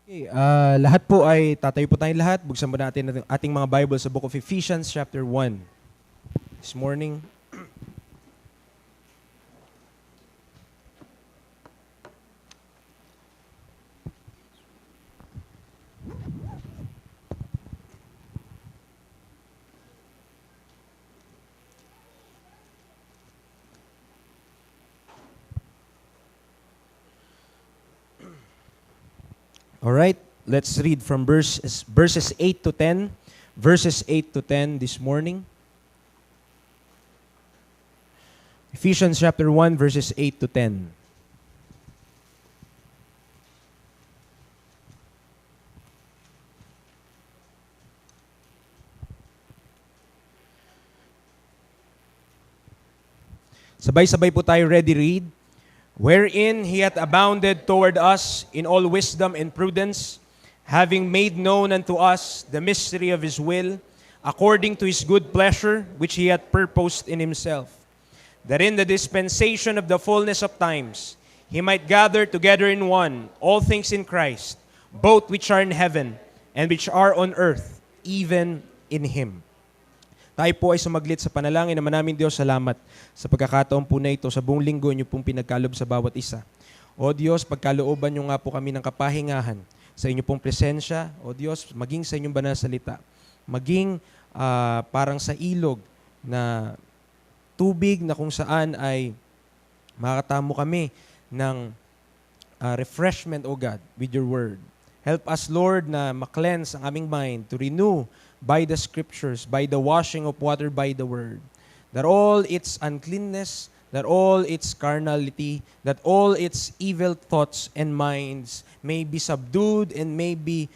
Okay, lahat po ay tatayo po tayong lahat. Buksan mo natin ang ating mga Bible sa Book of Ephesians chapter 1 this morning. All right, let's read from verses 8 to 10. Verses 8 to 10 this morning. Ephesians chapter 1 verses 8 to 10. Sabay-sabay po tayo ready read. Wherein he hath abounded toward us in all wisdom and prudence, having made known unto us the mystery of his will, according to his good pleasure, which he hath purposed in himself, that in the dispensation of the fullness of times he might gather together in one all things in Christ, both which are in heaven and which are on earth, even in him. Tayo po ay sumaglit sa panalangin naman namin, Diyos, salamat sa pagkakataon po na ito, sa buong linggo niyo pong pinagkalob sa bawat isa. O Diyos, pagkalooban niyo nga po kami ng kapahingahan sa inyo pong presensya. O Diyos, maging sa inyong banal na salita. Maging parang sa ilog na tubig na kung saan ay makakatamo kami ng refreshment, O God, with your word. Help us, Lord, na ma-cleanse ang aming mind, to renew by the scriptures, by the washing of water by the word, that all its uncleanness, that all its carnality, that all its evil thoughts and minds may be subdued and may be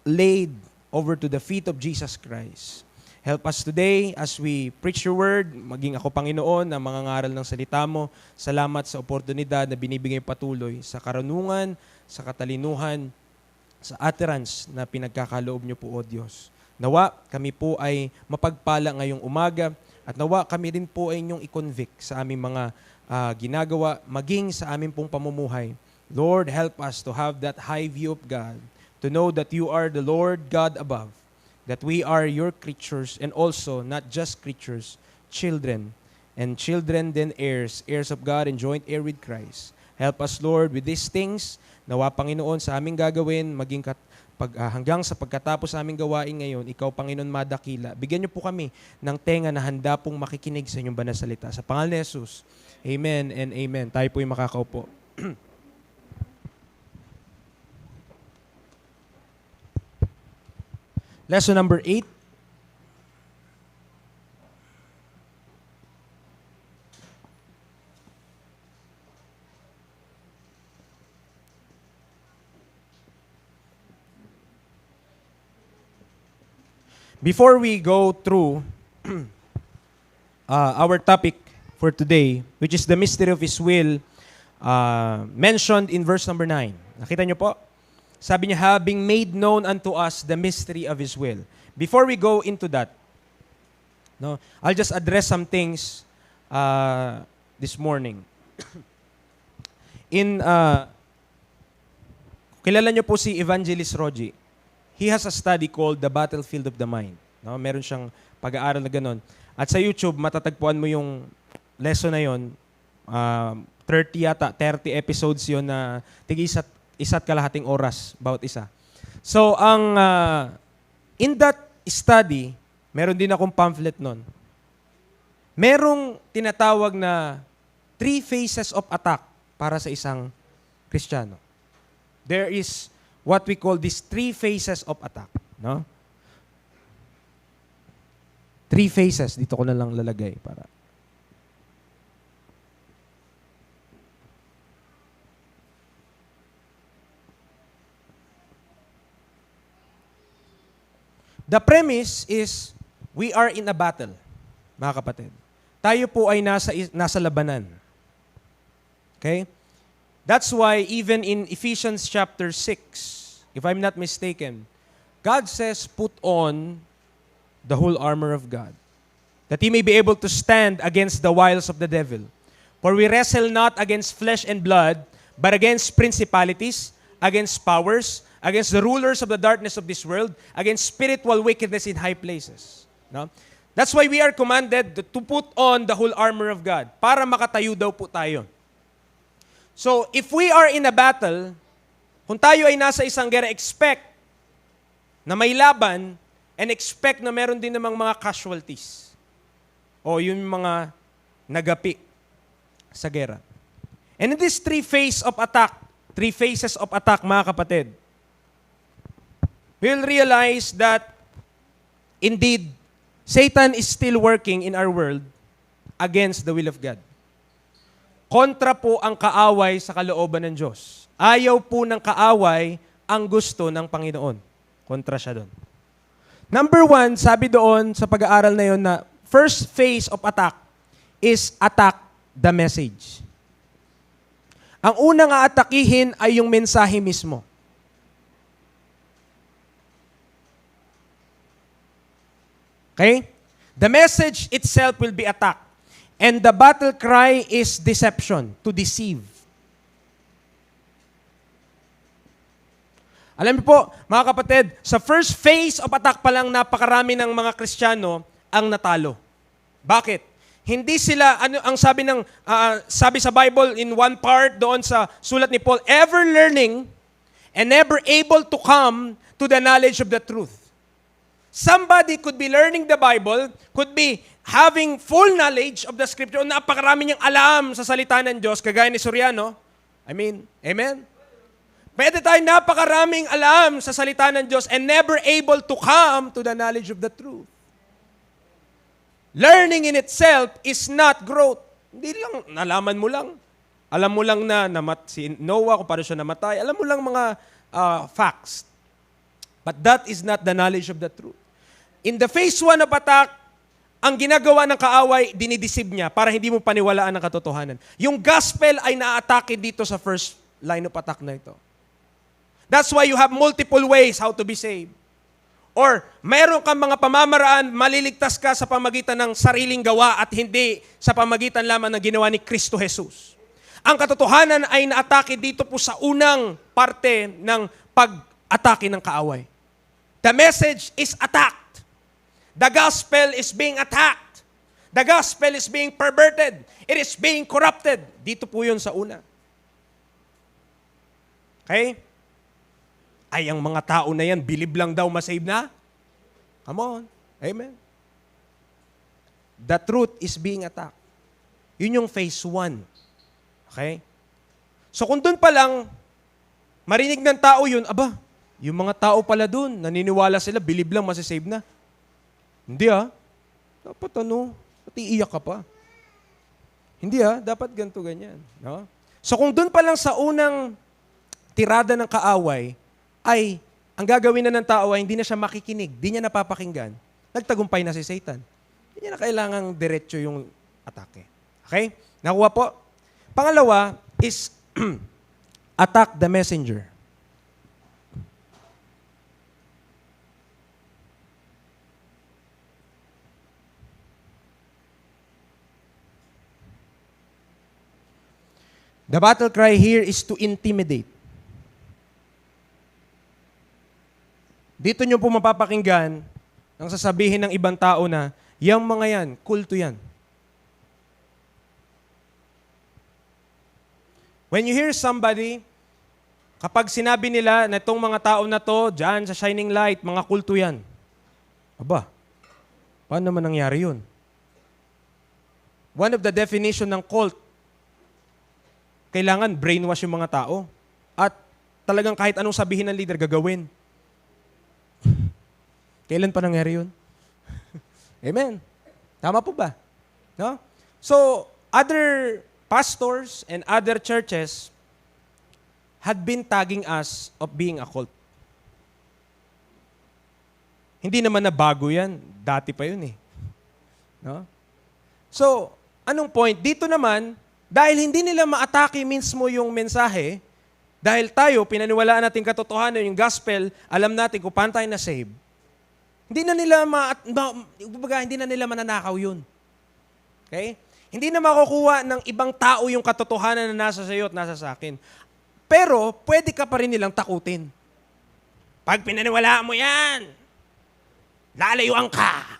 laid over to the feet of Jesus Christ. Help us today as we preach your word, maging ako, Panginoon, na mangangaral ng salita mo. Salamat sa oportunidad na binibigay patuloy sa karunungan, sa katalinuhan, sa utterance na pinagkakaloob niyo po, O Diyos. Nawa kami po ay mapagpala ngayong umaga at nawa kami rin po ay inyong i-convict sa aming mga ginagawa, maging sa aming pong pamumuhay. Lord, help us to have that high view of God, to know that you are the Lord God above, that we are your creatures and also not just creatures, children, and children then heirs, heirs of God and joint heir with Christ. Help us, Lord, with these things. Nawa, Panginoon, sa aming gagawin, maging hanggang sa pagkatapos sa aming gawain ngayon, ikaw, Panginoon, madakila. Bigyan niyo po kami ng tenga na handa pong makikinig sa inyong banal na salita. Sa pangalan ni Jesus, amen and amen. Tayo po yung makakaupo. Lesson number 8. Before we go through our topic for today, which is the mystery of His will, mentioned in verse number 9. Nakita niyo po? Sabi niya, having made known unto us the mystery of His will. Before we go into that, no, I'll just address some things this morning. Kilala niyo po si Evangelist Roji. He has a study called The Battlefield of the Mind. No? Meron siyang pag-aaral na ganun. At sa YouTube, matatagpuan mo yung lesson na yun. 30 episodes yun na isa't kalahating oras, bawat isa. So, in that study, meron din akong pamphlet nun. Merong tinatawag na 3 phases of attack para sa isang Kristiyano. There is what we call these 3 phases of attack. No? 3 phases. Dito ko na lang lalagay para. The premise is we are in a battle, mga kapatid. Tayo po ay nasa labanan. Okay? That's why even in Ephesians chapter 6, if I'm not mistaken, God says, put on the whole armor of God, that He may be able to stand against the wiles of the devil. For we wrestle not against flesh and blood, but against principalities, against powers, against the rulers of the darkness of this world, against spiritual wickedness in high places. No? That's why we are commanded to put on the whole armor of God para makatayo daw po tayo. So, if we are in a battle, kung tayo ay nasa isang gera, expect na may laban and expect na meron din namang mga casualties. O yung mga nagapi sa gera. And in this three phases of attack, mga kapatid, we'll realize that indeed, Satan is still working in our world against the will of God. Kontra po ang kaaway sa kalooban ng Diyos. Ayaw po ng kaaway ang gusto ng Panginoon. Kontra siya doon. Number 1, sabi doon sa pag-aaral na yon na first phase of attack is attack the message. Ang unang aatakihin ay yung mensahe mismo. Okay? The message itself will be attacked. And the battle cry is deception, to deceive. Alam niyo po, mga kapatid, sa first phase of attack pa lang napakarami ng mga Kristiyano ang natalo. Bakit? Hindi sila, ang sabi sa Bible in one part doon sa sulat ni Paul, ever learning and never able to come to the knowledge of the truth. Somebody could be learning the Bible, could be having full knowledge of the Scripture, napakarami niyang alam sa salita ng Diyos, kagaya ni Soriano. Amen? Pwede tayo napakaraming alam sa salita ng Diyos and never able to come to the knowledge of the truth. Learning in itself is not growth. Hindi lang, nalaman mo lang. Alam mo lang na si Noah, kung paano siya namatay. Alam mo lang mga facts. But that is not the knowledge of the truth. In the phase 1 of attack, ang ginagawa ng kaaway, dinideceive niya para hindi mo paniwalaan ang katotohanan. Yung gospel ay na-atake dito sa first line of attack na ito. That's why you have multiple ways how to be saved. Or mayroon kang mga pamamaraan, maliligtas ka sa pamagitan ng sariling gawa at hindi sa pamagitan lamang ng ginawa ni Kristo Jesus. Ang katotohanan ay na-atake dito po sa unang parte ng pag-atake ng kaaway. The message is attacked. The gospel is being attacked. The gospel is being perverted. It is being corrupted. Dito po yun sa una. Okay? Ay, ang mga tao na yan, believe lang daw masave na? Come on. Amen. The truth is being attacked. Yun yung phase 1. Okay? So kung doon pa lang, marinig ng tao yun, aba, yung mga tao pala doon, naniniwala sila, believe lang masasave na. Hindi dapat pati iyak ka pa. Hindi dapat ganito ganyan. No? So kung doon pa lang sa unang tirada ng kaaway, ay ang gagawin na ng tao ay hindi na siya makikinig, hindi niya napapakinggan, nagtagumpay na si Satan. Hindi niya na kailangang diretso yung atake. Okay? Nakuha po? Pangalawa is attack the messenger. The battle cry here is to intimidate. Dito nyo po mapapakinggan ang sasabihin ng ibang tao na, yung mga yan, kulto yan. When you hear somebody, kapag sinabi nila na itong mga tao na to, dyan sa shining light, mga kulto yan. Aba, paano naman nangyari yun? One of the definition ng cult, kailangan brainwash yung mga tao. At talagang kahit anong sabihin ng leader, gagawin. Kailan pa nangyari yun? Amen. Tama po ba? No? So, other pastors and other churches had been tagging us of being a cult. Hindi naman na bago yan. Dati pa yun eh. No? So, anong point? Dito naman, dahil hindi nila ma-atake mismo yung mensahe, dahil tayo, pinaniwalaan natin katotohanan, yung gospel, alam natin kung paano tayo na-save, hindi na nila mananakaw yun. Okay? Hindi na makukuha ng ibang tao yung katotohanan na nasa sa iyo at nasa sa akin. Pero, pwede ka pa rin nilang takutin. Pag pinaniwalaan mo yan, lalayuan ka.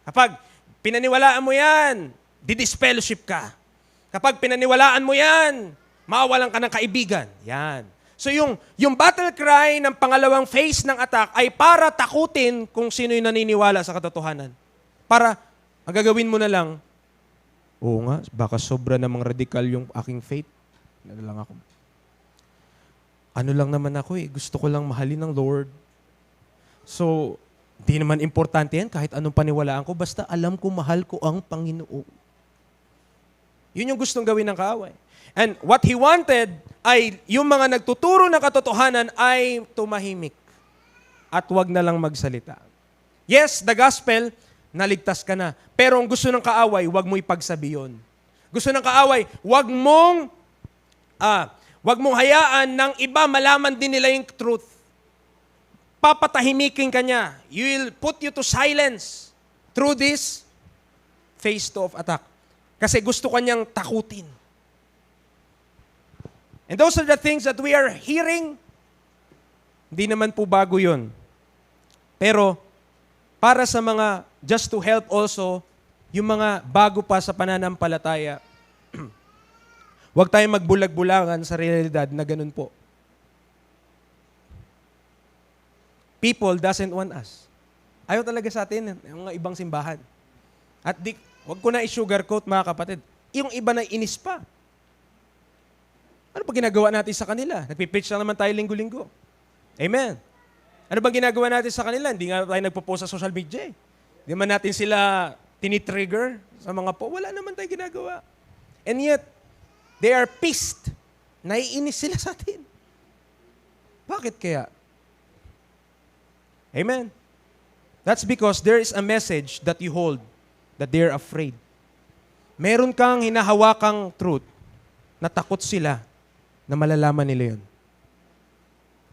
Kapag pinaniwalaan mo yan, didispellowship ka. Kapag pinaniwalaan mo yan, mawawalan ka ng kaibigan. Yan. So yung battle cry ng pangalawang phase ng attack ay para takutin kung sino yung naniniwala sa katotohanan. Para, ang gagawin mo na lang, oo nga, baka sobra namang radikal yung aking faith. Ano lang ako. Ano lang naman ako eh, gusto ko lang mahalin ng Lord. So, di naman importante yan kahit anong paniwalaan ko, basta alam ko mahal ko ang Panginoon. Yun yung gustong gawin ng kaaway. And what he wanted ay yung mga nagtuturo ng katotohanan ay tumahimik at wag na lang magsalita. Yes, the gospel, naligtas ka na. Pero ang gusto ng kaaway, wag mo ipagsabi yun. Gusto ng kaaway, wag mong hayaan ng iba malaman din nila yung truth. Papatahimikin ka niya. You will put you to silence through this phase 2 of attack. Kasi gusto ka niyang takutin. And those are the things that we are hearing. Hindi naman po bago yun. Pero, para sa mga, just to help also, yung mga bago pa sa pananampalataya, huwag tayong magbulag-bulangan sa realidad na ganun po. People doesn't want us. Ayaw talaga sa atin, yung mga ibang simbahan. At huwag ko na i-sugarcoat mga kapatid. Yung iba na inis pa. Ano ba ginagawa natin sa kanila? Nagpipitch lang naman tayo linggo-linggo. Amen. Ano bang ginagawa natin sa kanila? Hindi nga tayo nagpo-post sa social media. Hindi man natin sila tinitrigger sa mga wala naman tayo ginagawa. And yet, they are pissed. Naiinis sila sa atin. Bakit kaya? Amen. That's because there is a message that you hold that they're afraid. Meron kang hinahawakang truth na takot sila na malalaman nila yun.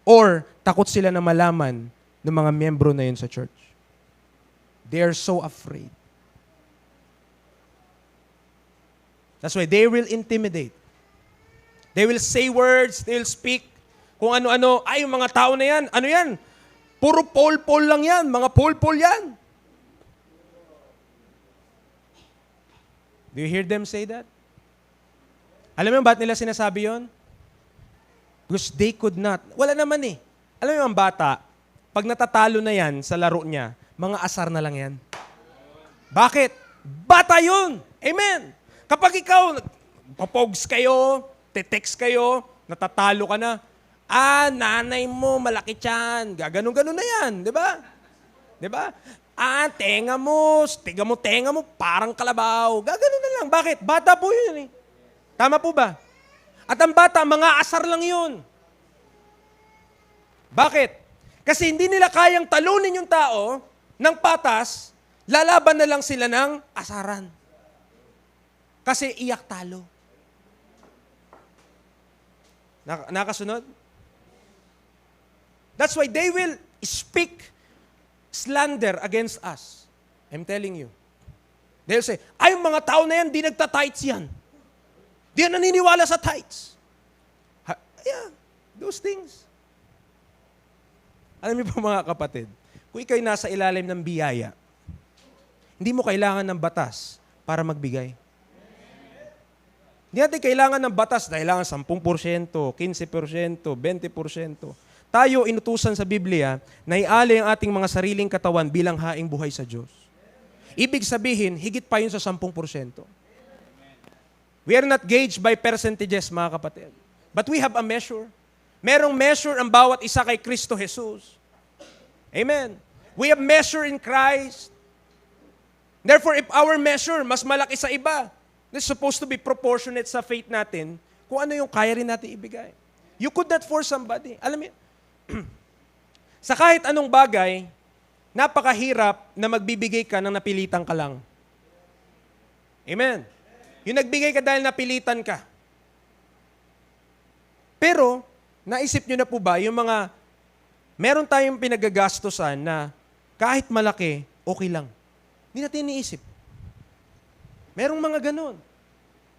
Or takot sila na malaman ng mga miyembro na yun sa church. They are so afraid. That's why they will intimidate. They will say words, they will speak kung ano-ano. Ay, yung mga tao na yan, ano yan? Puro Paul lang yan. Mga Paul yan. Do you hear them say that? Alam mo ba't nila sinasabi yon? Because they could not. Wala naman eh. Alam mo yung bata, pag natatalo na yan sa laro niya, mga asar na lang yan. Bakit? Bata yun! Amen! Kapag ikaw, papogs kayo, te-text kayo, natatalo ka na, nanay mo, malaki tiyan. Gaganon-ganon na yan, di ba? Di ba? Tenga mo, parang kalabaw. Gaganon na lang. Bakit? Bata po yun eh. Tama po ba? At ang bata, mga asar lang yun. Bakit? Kasi hindi nila kayang talunin yung tao ng patas, lalaban na lang sila ng asaran. Kasi iyak talo. Nakasunod? That's why they will speak slander against us. I'm telling you. They'll say, yung mga tao na yan, di nagta-tights yan. Di yan naniniwala sa tithes. Yeah, those things. Alam niyo po mga kapatid, kung ikaw'y nasa ilalim ng biyaya, hindi mo kailangan ng batas para magbigay. Hindi natin kailangan ng batas, kailangan 10%, 15%, 20%. Tayo inutusan sa Biblia na ialay ang ating mga sariling katawan bilang haing buhay sa Diyos. Ibig sabihin, higit pa yun sa 10%. We are not gauged by percentages, mga kapatid. But we have a measure. Merong measure ang bawat isa kay Kristo Jesus. Amen. We have measure in Christ. Therefore, if our measure mas malaki sa iba, it's supposed to be proportionate sa faith natin kung ano yung kaya rin natin ibigay. You could not force somebody. Alam mo, sa kahit anong bagay, napakahirap na magbibigay ka ng napilitan ka lang. Amen. Yung nagbigay ka dahil napilitan ka. Pero, naisip nyo na po ba, yung mga, meron tayong pinagagastosan na kahit malaki, okay lang. Hindi natin iniisip. Merong mga ganon.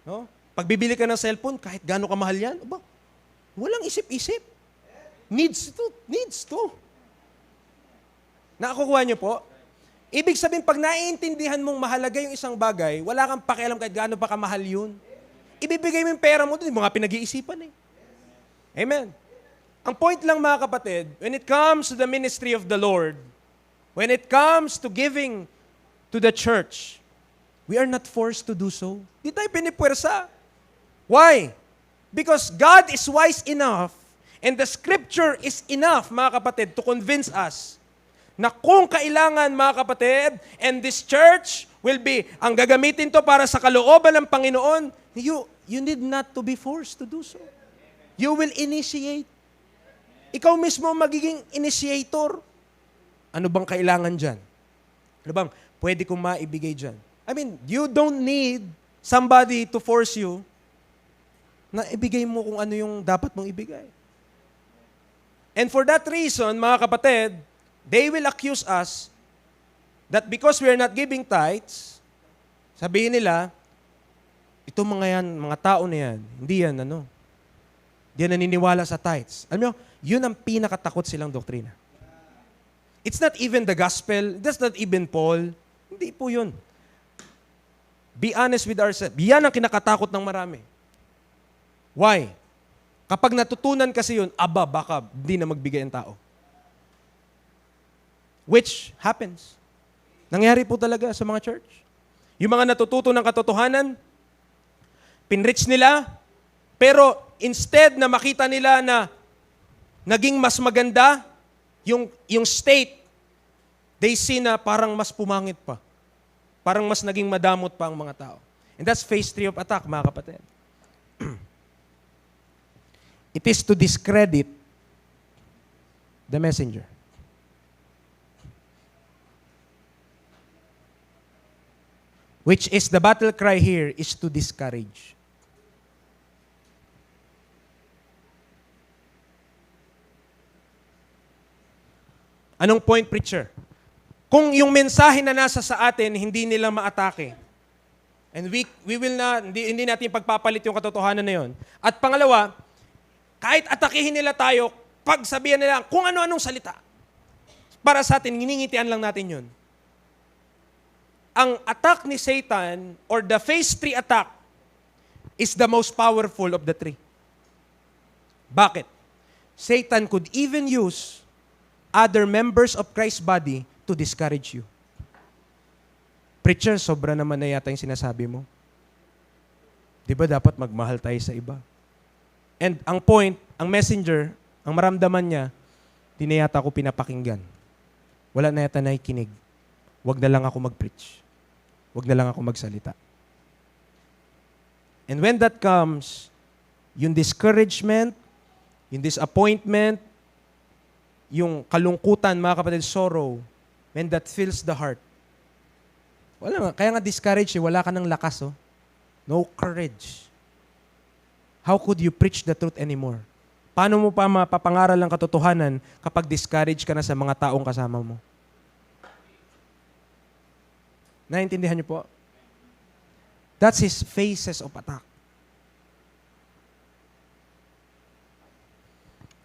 No? Pag bibili ka ng cellphone, kahit gaano kamahal yan, walang isip-isip. Needs to. Needs to. Nakakukuha niyo po? Ibig sabihin, pag naiintindihan mong mahalaga yung isang bagay, wala kang pakialam kahit gaano pa kamahal yun. Ibibigay mo yung pera mo, hindi mo nga pinag-iisipan eh. Amen. Ang point lang mga kapatid, when it comes to the ministry of the Lord, when it comes to giving to the church, we are not forced to do so. Di tayo pinipwersa. Why? Because God is wise enough and the scripture is enough, mga kapatid, to convince us na kung kailangan, mga kapatid, and this church will be, ang gagamitin to para sa kalooban ng Panginoon, you need not to be forced to do so. You will initiate. Ikaw mismo magiging initiator. Ano bang kailangan dyan? Ano bang pwede kong maibigay dyan? I mean, you don't need somebody to force you na ibigay mo kung ano yung dapat mong ibigay. And for that reason, mga kapatid, they will accuse us that because we are not giving tithes, sabihin nila, ito mga yan, mga tao na yan, hindi yan, hindi yan naniniwala sa tithes. Alam mo, yun ang pinakatakot silang doktrina. It's not even the gospel, that's not even Paul. Hindi po yun. Be honest with ourselves. Yan ang kinakatakot ng marami. Why? Kapag natutunan kasi yun, baka hindi na magbigay ang tao. Which happens. Nangyari po talaga sa mga church. Yung mga natututo ng katotohanan, pinrich nila, pero instead na makita nila na naging mas maganda yung state, they see na parang mas pumangit pa. Parang mas naging madamot pa ang mga tao. And that's phase 3 of attack, mga kapatid. It is to discredit the messenger. Which is the battle cry here is to discourage. Anong point, preacher? Kung yung mensahe na nasa sa atin, hindi nila maatake. And we will not, hindi natin pagpapalit yung katotohanan na yun. At pangalawa, kahit atakihin nila tayo, pagsabihan nila kung ano-anong salita. Para sa atin, nginingitian lang natin yun. Ang attack ni Satan, or the phase 3 attack, is the most powerful of the three. Bakit? Satan could even use other members of Christ's body to discourage you. Preacher, sobra naman na yata yung sinasabi mo. Di ba dapat magmahal tayo sa iba? And ang point, ang messenger, ang maramdaman niya, di na yata ako pinapakinggan. Wala na yata nakikinig. Wag na lang ako mag-preach. Wag na lang ako magsalita. And when that comes, yung discouragement, yung disappointment, yung kalungkutan, mga kapatid, sorrow, when that fills the heart, wala nga, kaya nga discouraged, wala ka ng lakas, oh. No courage. How could you preach the truth anymore? Paano mo pa mapapangaral ang katotohanan kapag discouraged ka na sa mga taong kasama mo? Naintindihan niyo po? That's his phases of attack.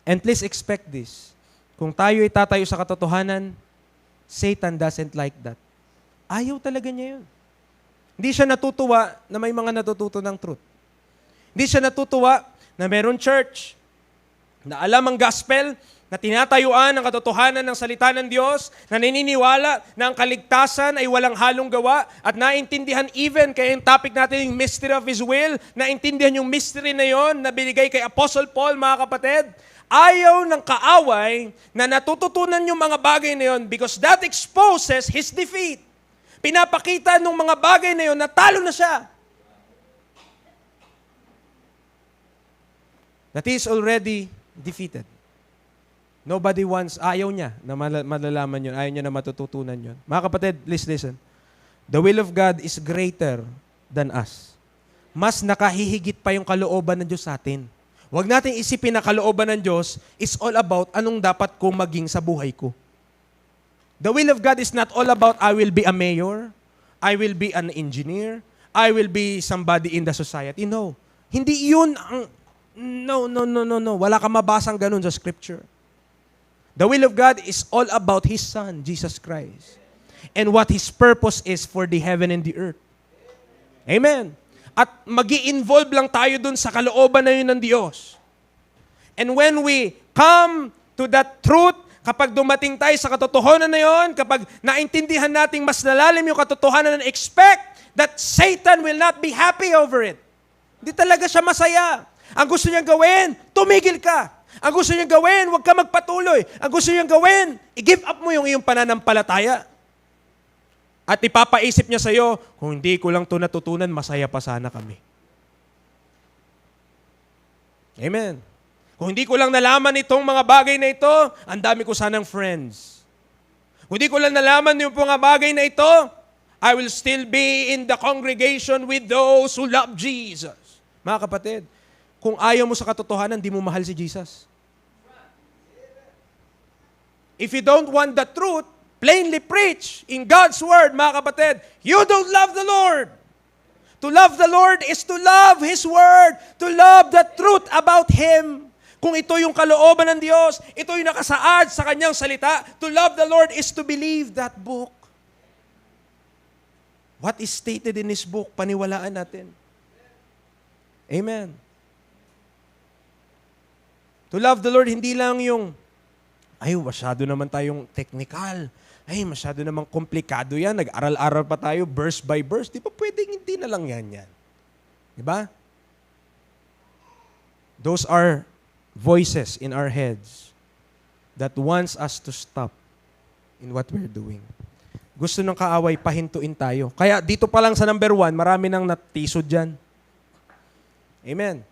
And please expect this. Kung tayo ay tatayo sa katotohanan, Satan doesn't like that. Ayaw talaga niya yun. Hindi siya natutuwa na may mga natututo ng truth. Hindi siya natutuwa na meron church na alam ang gospel, na tinatayuan ang katotohanan ng salita ng Diyos, na naniniwala na ang kaligtasan ay walang halong gawa, at naintindihan even, kaya yung topic natin yung mystery of His will, naintindihan yung mystery na yon na binigay kay Apostle Paul, mga kapatid. Ayaw ng kaaway na natututunan yung mga bagay na yon because that exposes his defeat. Pinapakita ng mga bagay na yon na talo na siya. That he is already defeated. Nobody wants, ayaw niya na malalaman yun, ayaw niya na matututunan yun. Mga kapatid, please listen. The will of God is greater than us. Mas nakahihigit pa yung kalooban ng Diyos sa atin. Huwag natin isipin na kalooban ng Diyos is all about anong dapat kong maging sa buhay ko. The will of God is not all about I will be a mayor, I will be an engineer, I will be somebody in the society. No. Hindi yun ang, no. Wala kang mabasang ganun sa scripture. The will of God is all about His Son, Jesus Christ. And what His purpose is for the heaven and the earth. Amen. At magi-involve lang tayo dun sa kalooban na yun ng Diyos. And when we come to that truth, kapag dumating tayo sa katotohanan na yun, kapag naintindihan nating mas nalalim yung katotohanan and expect that Satan will not be happy over it. Hindi talaga siya masaya. Ang gusto niyang gawin, tumigil ka. Ang gusto niyang gawin, huwag ka magpatuloy. Ang gusto niyang gawin, i-give up mo yung iyong pananampalataya. At ipapaisip niya sa'yo, kung hindi ko lang ito natutunan, masaya pa sana kami. Amen. Kung hindi ko lang nalaman itong mga bagay na ito, ang dami ko sanang friends. Kung hindi ko lang nalaman yung mga bagay na ito, I will still be in the congregation with those who love Jesus. Mga kapatid, kung ayaw mo sa katotohanan, di mo mahal si Jesus. If you don't want the truth, plainly preach in God's Word, mga kapatid, you don't love the Lord. To love the Lord is to love His Word, to love the truth about Him. Kung ito yung kalooban ng Diyos, ito yung nakasaad sa Kanyang salita, to love the Lord is to believe that book. What is stated in His book, paniwalaan natin. Amen. To love the Lord, hindi lang yung, ay, masyado naman tayong technical. Ay, masyado naman komplikado yan. Nag-aral-aral pa tayo, verse by verse. Di ba pwedeng hindi na lang yan? Di ba? Those are voices in our heads that wants us to stop in what we're doing. Gusto ng kaaway, pahintuin tayo. Kaya dito pa lang sa number 1, marami nang natisod dyan. Amen.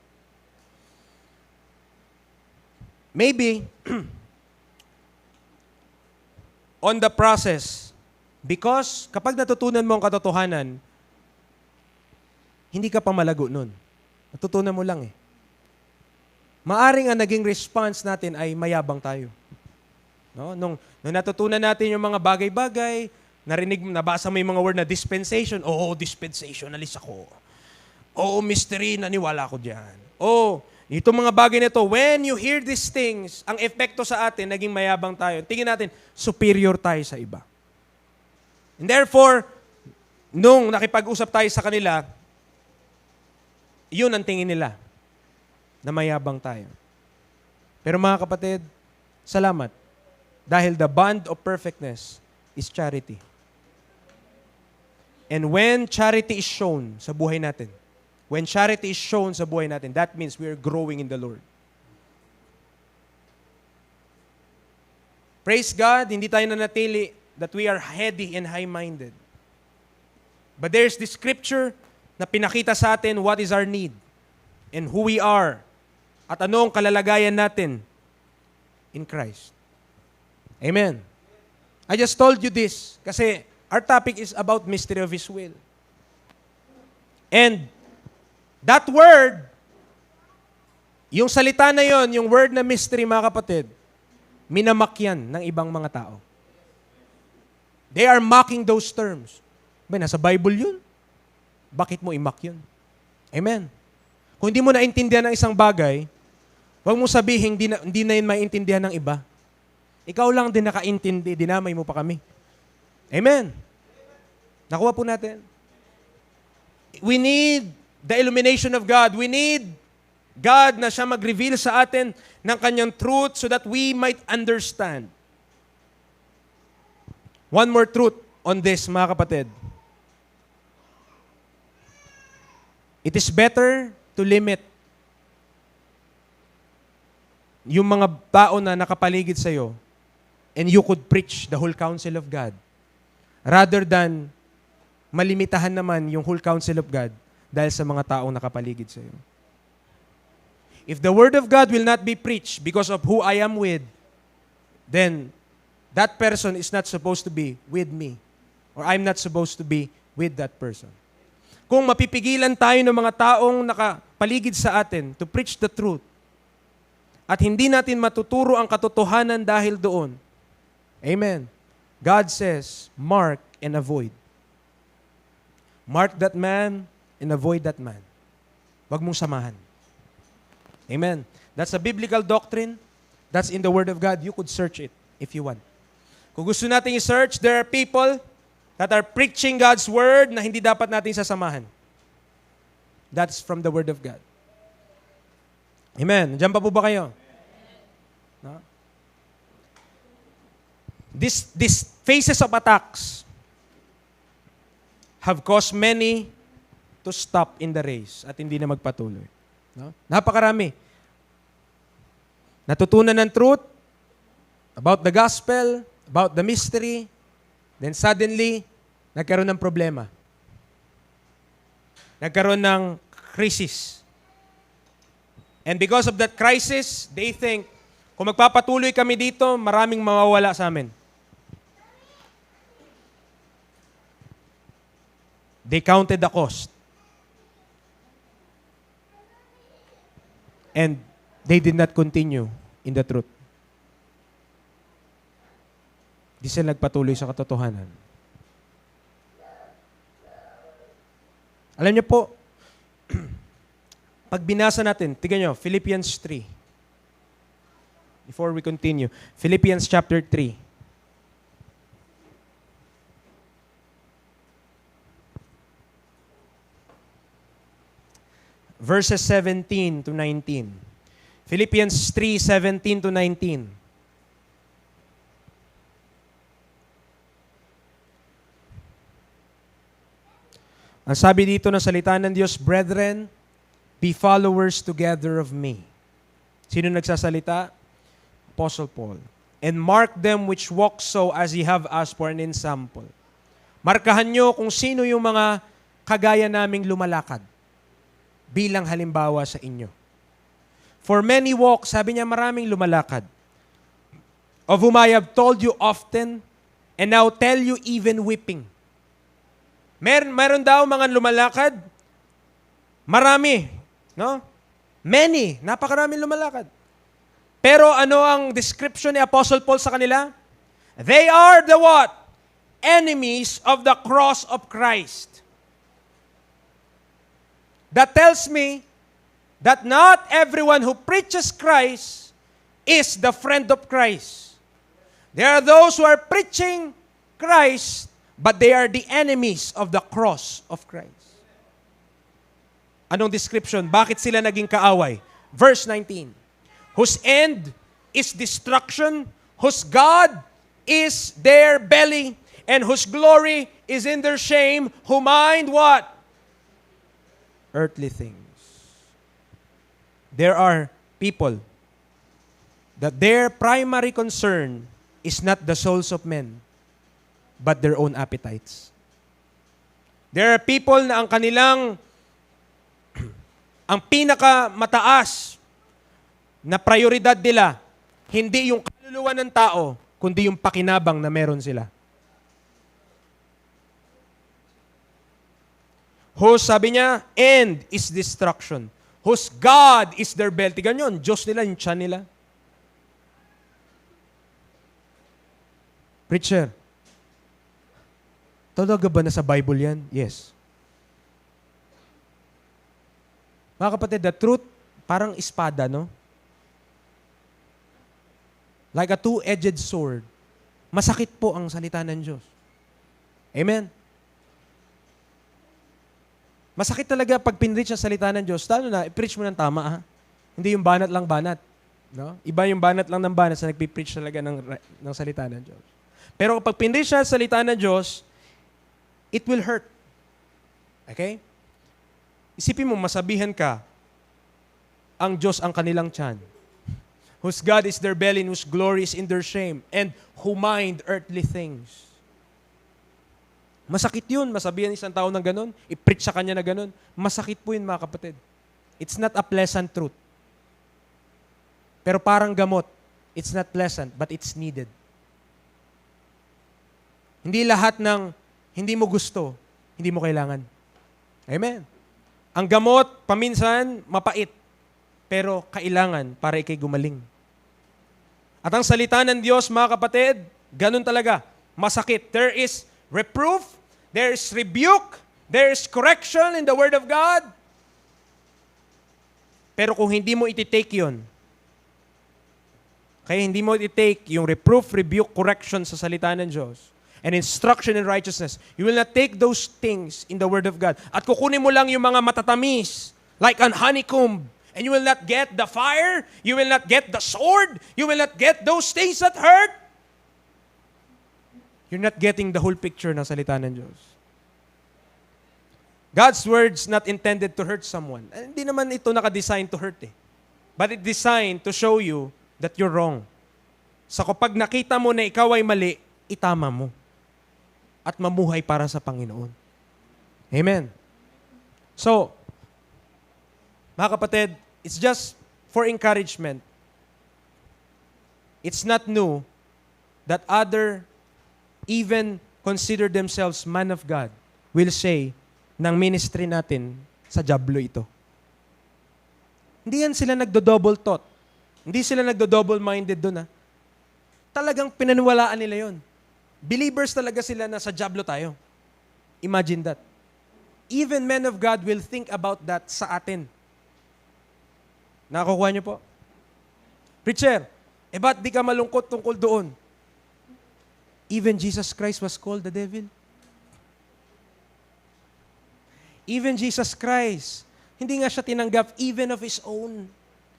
Maybe, on the process, because kapag natutunan mo ang katotohanan, hindi ka pa malago nun. Natutunan mo lang eh. Maaring ang naging response natin ay mayabang tayo. No? Nung natutunan natin yung mga bagay-bagay, nabasa mo yung mga word na dispensation. Oo, dispensationalist ako. Oo, mystery, naniwala ko dyan. Oo, itong mga bagay na ito, when you hear these things, ang epekto sa atin, naging mayabang tayo. Tingin natin, superior tayo sa iba. And therefore, nung nakipag-usap tayo sa kanila, yun ang tingin nila, na mayabang tayo. Pero mga kapatid, salamat. Dahil the bond of perfectness is charity. And when charity is shown sa buhay natin, that means we are growing in the Lord. Praise God, hindi tayo nanatili that we are heady and high-minded. But there's this scripture na pinakita sa atin what is our need and who we are at ano ang kalalagayan natin in Christ. Amen. I just told you this kasi our topic is about mystery of His will. And that word, yung salita na yon, yung word na mystery, mga kapatid, minamak yan ng ibang mga tao. They are mocking those terms. Ba, nasa Bible yun. Bakit mo imak yun? Amen. Kung hindi mo naintindihan ng isang bagay, huwag mo sabihin, hindi na yun maintindihan ng iba. Ikaw lang din nakaintindi, dinamay mo pa kami. Amen. Nakuha po natin. We need the illumination of God. We need God na siya mag-reveal sa atin ng kanyang truth so that we might understand. One more truth on this, mga kapatid. It is better to limit yung mga tao na nakapaligid sa'yo and you could preach the whole counsel of God rather than malimitahan naman yung whole counsel of God dahil sa mga taong nakapaligid sa'yo. If the Word of God will not be preached because of who I am with, then that person is not supposed to be with me or I'm not supposed to be with that person. Kung mapipigilan tayo ng mga taong nakapaligid sa atin to preach the truth at hindi natin matuturo ang katotohanan dahil doon, amen, God says, mark and avoid. Mark that man and avoid that man. Huwag mong samahan. Amen. That's a biblical doctrine. That's in the Word of God. You could search it. if you want. Kung gusto natin i-search, there are people that are preaching God's Word na hindi dapat natin sasamahan. That's from the Word of God. Amen. Diyan pa po ba kayo? No? These phases of attacks have caused many to stop in the race at hindi na magpatuloy. No? Napakarami. Natutunan ng truth about the gospel, about the mystery, then suddenly, nagkaroon ng problema. Nagkaroon ng crisis. And because of that crisis, they think, kung magpapatuloy kami dito, maraming mawawala sa amin. They counted the cost. And they did not continue in the truth. Di sila nagpatuloy sa katotohanan. Alam niyo po, pag binasa natin, tignan niyo, Philippians 3. Before we continue, Philippians chapter 3. Verses 17 to 19. Philippians 3, 17 to 19. Ang sabi dito ng salita ng Diyos, Brethren, be followers together of me. Sino nagsasalita? Apostle Paul. And mark them which walk so as ye have us for an example. Markahan nyo kung sino yung mga kagaya naming lumalakad bilang halimbawa sa inyo. For many walk, sabi niya maraming lumalakad, of whom I have told you often, and now tell you even weeping. Meron daw mga lumalakad, marami, no? Many, napakaraming lumalakad. Pero ano ang description ni Apostle Paul sa kanila? They are the what? Enemies of the cross of Christ. That tells me that not everyone who preaches Christ is the friend of Christ. There are those who are preaching Christ, but they are the enemies of the cross of Christ. Anong description? Bakit sila naging kaaway? Verse 19. Whose end is destruction, whose God is their belly, and whose glory is in their shame, who mind what? Earthly things. There are people that their primary concern is not the souls of men, but their own appetites. There are people na ang kanilang ang pinakamataas na prioridad nila, hindi yung kaluluwa ng tao, kundi yung pakinabang na meron sila. Whose, sabi niya, end is destruction. Whose God is their belly. Tignan yun, Diyos nila, yung tiyan nila. Preacher, talaga ba nasa Bible yan? Yes. Mga kapatid, the truth, parang espada, no? Like a two-edged sword. Masakit po ang salita ng Diyos. Amen? Masakit talaga pag pinreach ang salita ng Diyos, lalo na, i-preach mo ng tama, ha? Hindi yung banat lang banat. No? Iba yung banat lang ng banat sa nagpipreach talaga ng salita ng Diyos. Pero kapag pinreach ang salita ng Diyos, it will hurt. Okay? Isipin mo, masabihan ka, ang Diyos ang kanilang tiyan, whose God is their belly, and whose glory is in their shame, and who mind earthly things. Masakit yun, masabihan isang tao ng ganun, i-preach sa kanya na ganun. Masakit po yun, mga kapatid. It's not a pleasant truth. Pero parang gamot, it's not pleasant, but it's needed. Hindi lahat ng hindi mo gusto, hindi mo kailangan. Amen. Ang gamot, paminsan, mapait. Pero kailangan para ikay gumaling. At ang salita ng Diyos, mga kapatid, ganun talaga. Masakit. There is reproof, there is rebuke, there is correction in the Word of God. Pero kung hindi mo iti-take yun, Kaya hindi mo i-take yung reproof, rebuke, correction sa salita ng Diyos and instruction in righteousness. You will not take those things in the Word of God. At kukunin mo lang yung mga matatamis, like an honeycomb. And you will not get the fire, you will not get the sword, you will not get those things that hurt. You're not getting the whole picture ng salita ng Diyos. God's word's not intended to hurt someone. Hindi naman ito naka-design to hurt eh. But it's designed to show you that you're wrong. So kapag nakita mo na ikaw ay mali, itama mo. At mamuhay para sa Panginoon. Amen. So, mga kapatid, it's just for encouragement. It's not new that other even consider themselves man of God will say ng ministry natin sa jablo ito. Hindi yan sila nagdo-double thought. Hindi sila nagdo-double-minded doon. Talagang pinaniwalaan nila yon. Believers talaga sila na sa jablo tayo. Imagine that. Even men of God will think about that sa atin. Nakakuha niyo po? Preacher, ba't di ka malungkot tungkol doon? Even Jesus Christ was called the devil. Even Jesus Christ, hindi nga siya tinanggap even of His own.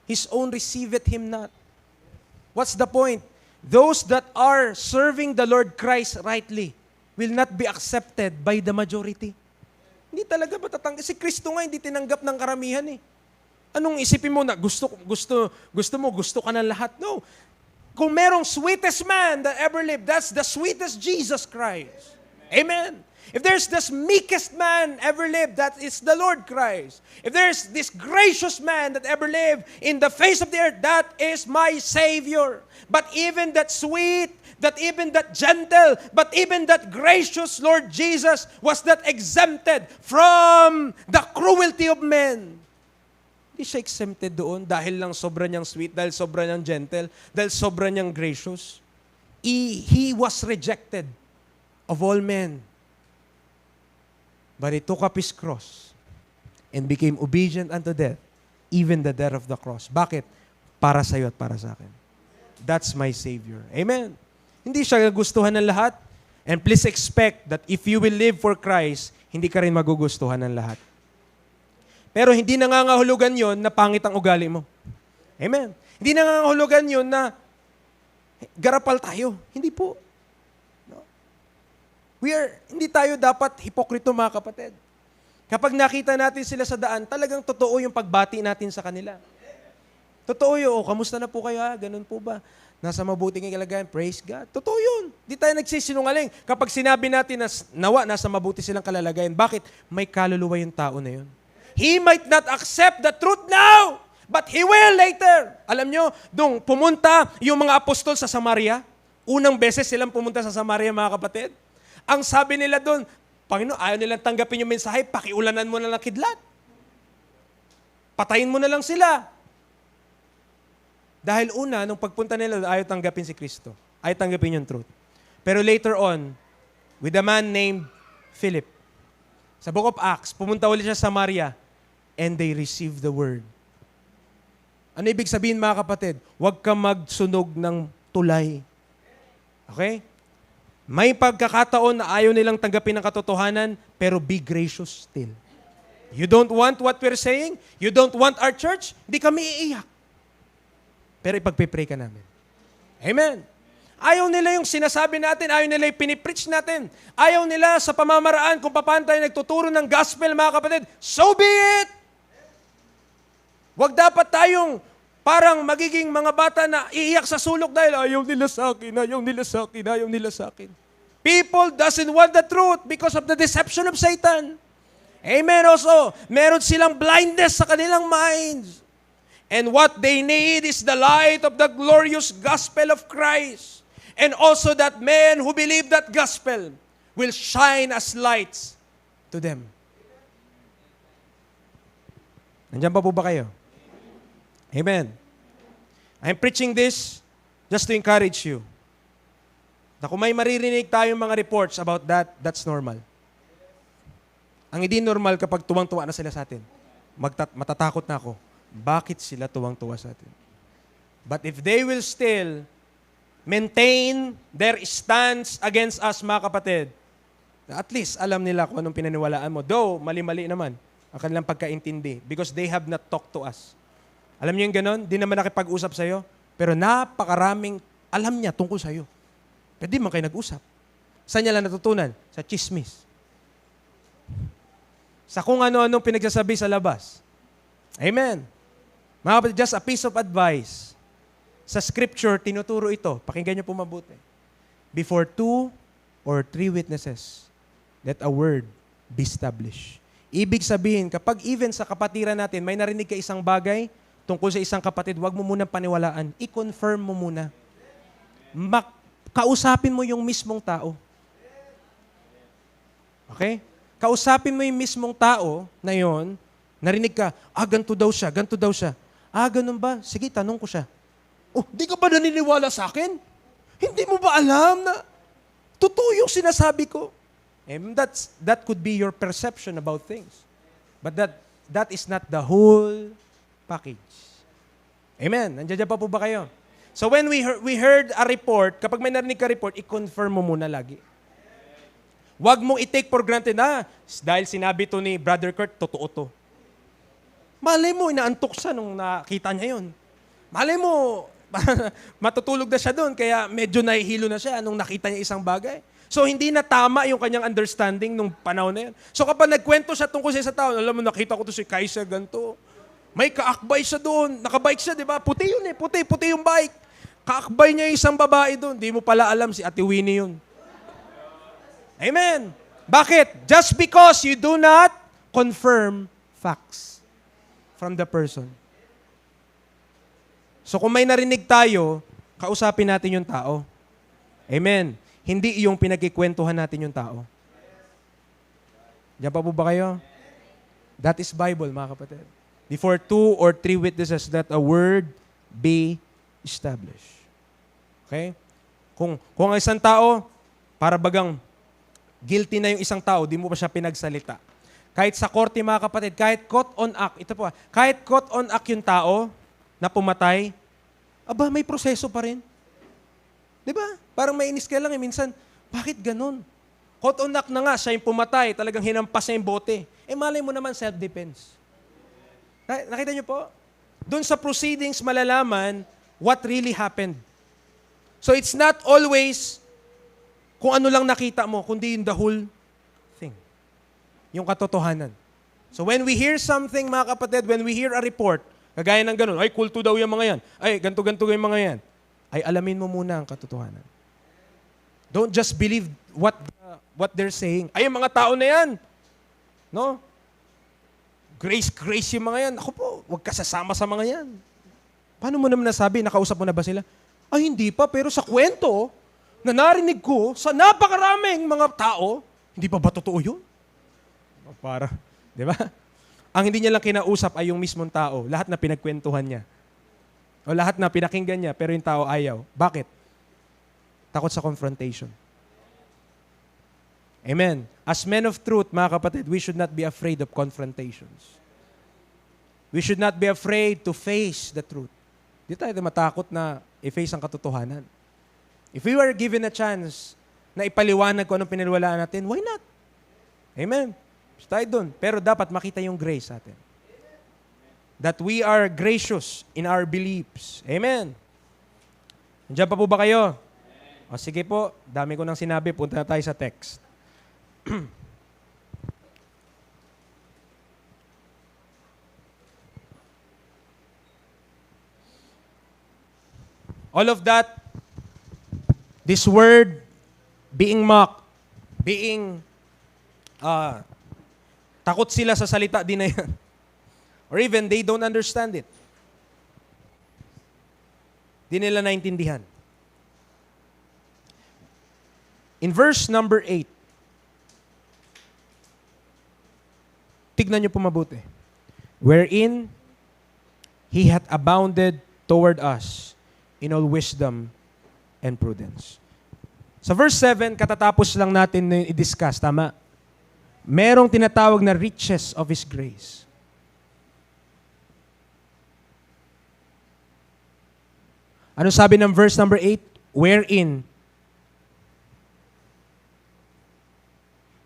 His own receiveth Him not. What's the point? Those that are serving the Lord Christ rightly will not be accepted by the majority. Hindi talaga matatanggap. Si Kristo nga hindi tinanggap ng karamihan eh. Anong isipin mo na gusto ka ng lahat? No. Kung merong sweetest man that ever lived, that's the sweetest Jesus Christ. Amen. If there's this meekest man ever lived, that is the Lord Christ. If there's this gracious man that ever lived in the face of the earth, that is my Savior. But even that sweet, that even that gentle, but even that gracious Lord Jesus was not exempted from the cruelty of men. Hindi siya exempted doon dahil lang sobra niyang sweet, dahil sobra niyang gentle, dahil sobra niyang gracious. He was rejected of all men. But He took up His cross and became obedient unto death, even the death of the cross. Bakit? Para sa iyo at para sa akin. That's my Savior. Amen. Hindi siya gustuhan ng lahat. And please expect that if you will live for Christ, hindi ka rin magugustuhan ng lahat. Pero hindi nangangahulugan yon na pangit ang ugali mo. Amen. Hindi nangangahulugan yon na garapal tayo. Hindi po. Hindi tayo dapat hipokrito, mga kapatid. Kapag nakita natin sila sa daan, talagang totoo yung pagbati natin sa kanila. Totoo yun. Kamusta na po kayo? Ganun po ba? Nasa mabuting kalagayan. Praise God. Totoo yun. Hindi tayo nagsisinungaling. Kapag sinabi natin na nawa, nasa mabuti silang kalalagayan, bakit? May kaluluwa yung tao na yun. He might not accept the truth now, but he will later. Alam nyo, nung pumunta yung mga apostol sa Samaria, unang beses silang pumunta sa Samaria, mga kapatid, ang sabi nila doon, Panginoon, ayaw nilang tanggapin yung mensahe, pakiulanan mo na lang kidlat. Patayin mo na lang sila. Dahil una, nung pagpunta nila, ayaw tanggapin si Kristo. Ayaw tanggapin yung truth. Pero later on, with a man named Philip, sa Book of Acts, pumunta ulit siya sa Samaria, and they received the word. Ano ibig sabihin, mga kapatid? Huwag ka magsunog ng tulay. Okay? May pagkakataon na ayaw nilang tanggapin ang katotohanan, pero be gracious still. You don't want what we're saying? You don't want our church? Hindi kami iiyak. Pero ipagpipray ka namin. Amen. Ayaw nila yung sinasabi natin, ayaw nila yung pinipreach natin. Ayaw nila sa pamamaraan kung paano tayo nagtuturo ng gospel, mga kapatid. So be it! Huwag dapat tayong parang magiging mga bata na iiyak sa sulok dahil ayaw nila sa akin, ayaw nila sa akin, ayaw nila sa akin. People doesn't want the truth because of the deception of Satan. Amen also. Meron silang blindness sa kanilang minds. And what they need is the light of the glorious gospel of Christ. And also that men who believe that gospel will shine as lights to them. Nandiyan pa po ba kayo? Amen. I'm preaching this just to encourage you. Na kung may maririnig tayong mga reports about that, that's normal. Ang hindi normal kapag tuwang-tuwa na sila sa atin. Matatakot na ako. Bakit sila tuwang-tuwa sa atin? But if they will still maintain their stance against us, mga kapatid, at least alam nila kung anong pinaniwalaan mo. Though, mali-mali naman ang kanilang pagkaintindi because they have not talked to us. Alam niyo yung ganon? Di naman nakipag-usap sa'yo, pero napakaraming alam niya tungkol sa'yo. Pwede man kayo nag-usap. Saan niya lang natutunan? Sa chismis. Sa kung ano-anong pinagsasabi sa labas. Amen. Mga kapatid, just a piece of advice. Sa scripture, tinuturo ito. Pakinggan niyo po mabuti. Before 2 or 3 witnesses, let a word be established. Ibig sabihin, kapag even sa kapatiran natin, may narinig ka isang bagay tungkol sa isang kapatid, huwag mo munang paniwalaan. I-confirm mo muna. Kausapin mo yung mismong tao. Okay? Kausapin mo yung mismong tao na yon, narinig ka, ganito daw siya, ganito daw siya. Ganun ba? Sige, tanong ko siya. Di ka ba naniniwala sa akin? Hindi mo ba alam na totoo yung sinasabi ko? That could be your perception about things. But that is not the whole package. Amen. Nandiyan pa po ba kayo? So when we heard a report, kapag may narinig ka report, i-confirm mo muna lagi. Huwag mong i-take for granted na dahil sinabi to ni Brother Kurt, totoo to. Malay mo, inaantok siya nung nakita niya yun. Malay mo, matutulog na siya doon, kaya medyo nahihilo na siya nung nakita niya isang bagay. So, hindi na tama yung kanyang understanding nung panahon na yun. So, kapag nagkwento siya tungkol sa isang tao, alam mo, nakita ko to si Kaiser ganito. May kaakbay siya doon. Nakabike siya, di ba? Puti yun eh. Puti yung bike. Kaakbay niya yung isang babae doon. Di mo pala alam, si Ate Winnie yun. Amen. Bakit? Just because you do not confirm facts from the person. So kung may narinig tayo, kausapin natin yung tao. Amen. Hindi yung pinagkikwentuhan natin yung tao. Diyan pa po ba kayo? That is Bible, mga kapatid. Before 2 or 3 witnesses, that a word be established. Okay? Kung ang isang tao, para bagang guilty na yung isang tao, di mo pa siya pinagsalita. Kahit sa korte, mga kapatid, kahit caught on act, ito po, kahit caught on act yung tao na pumatay, may proseso pa rin. Di ba? Parang mainis ka lang minsan, bakit ganun? Caught on act na nga, siya yung pumatay, talagang hinampas niya yung bote. Malay mo naman, self-defense. Nakita niyo po? Doon sa proceedings, malalaman what really happened. So it's not always kung ano lang nakita mo, kundi yung the whole thing. Yung katotohanan. So when we hear something, mga kapatid, when we hear a report, kagaya ng ganun, kulto daw yung mga yan, ganto-ganto yung mga yan, ay alamin mo muna ang katotohanan. Don't just believe what they're saying. Yung mga tao na yan, no? Grace yung mga yan. Ako po, huwag ka sasama sa mga yan. Paano mo naman nasabi? Nakausap mo na ba sila? Hindi pa, pero sa kwento, na narinig ko sa napakaraming mga tao, hindi pa ba totoo yun? Di ba? Ang hindi niya lang kinausap ay yung mismong tao. Lahat na pinagkwentuhan niya. O lahat na pinakinggan niya, pero yung tao ayaw. Bakit? Takot sa confrontation. Amen. As men of truth, mga kapatid, we should not be afraid of confrontations. We should not be afraid to face the truth. Di tayo matakot na i-face ang katotohanan. If we were given a chance na ipaliwanag kung anong pinaniwalaan natin, why not? Amen. Tayo dun. Pero dapat makita yung grace sa atin. That we are gracious in our beliefs. Amen. Nandiyan pa po ba kayo? Sige po, dami ko nang sinabi. Punta na tayo sa text. All of that, this word being mocked, being takot sila sa salita din na yan. Or even they don't understand it. Di nila naintindihan. In verse number 8, tignan niyo po mabuti. Wherein he hath abounded toward us in all wisdom and prudence. Sa verse 7, katatapos lang natin i-discuss, tama? Merong tinatawag na riches of His grace. Ano sabi ng verse number 8? Wherein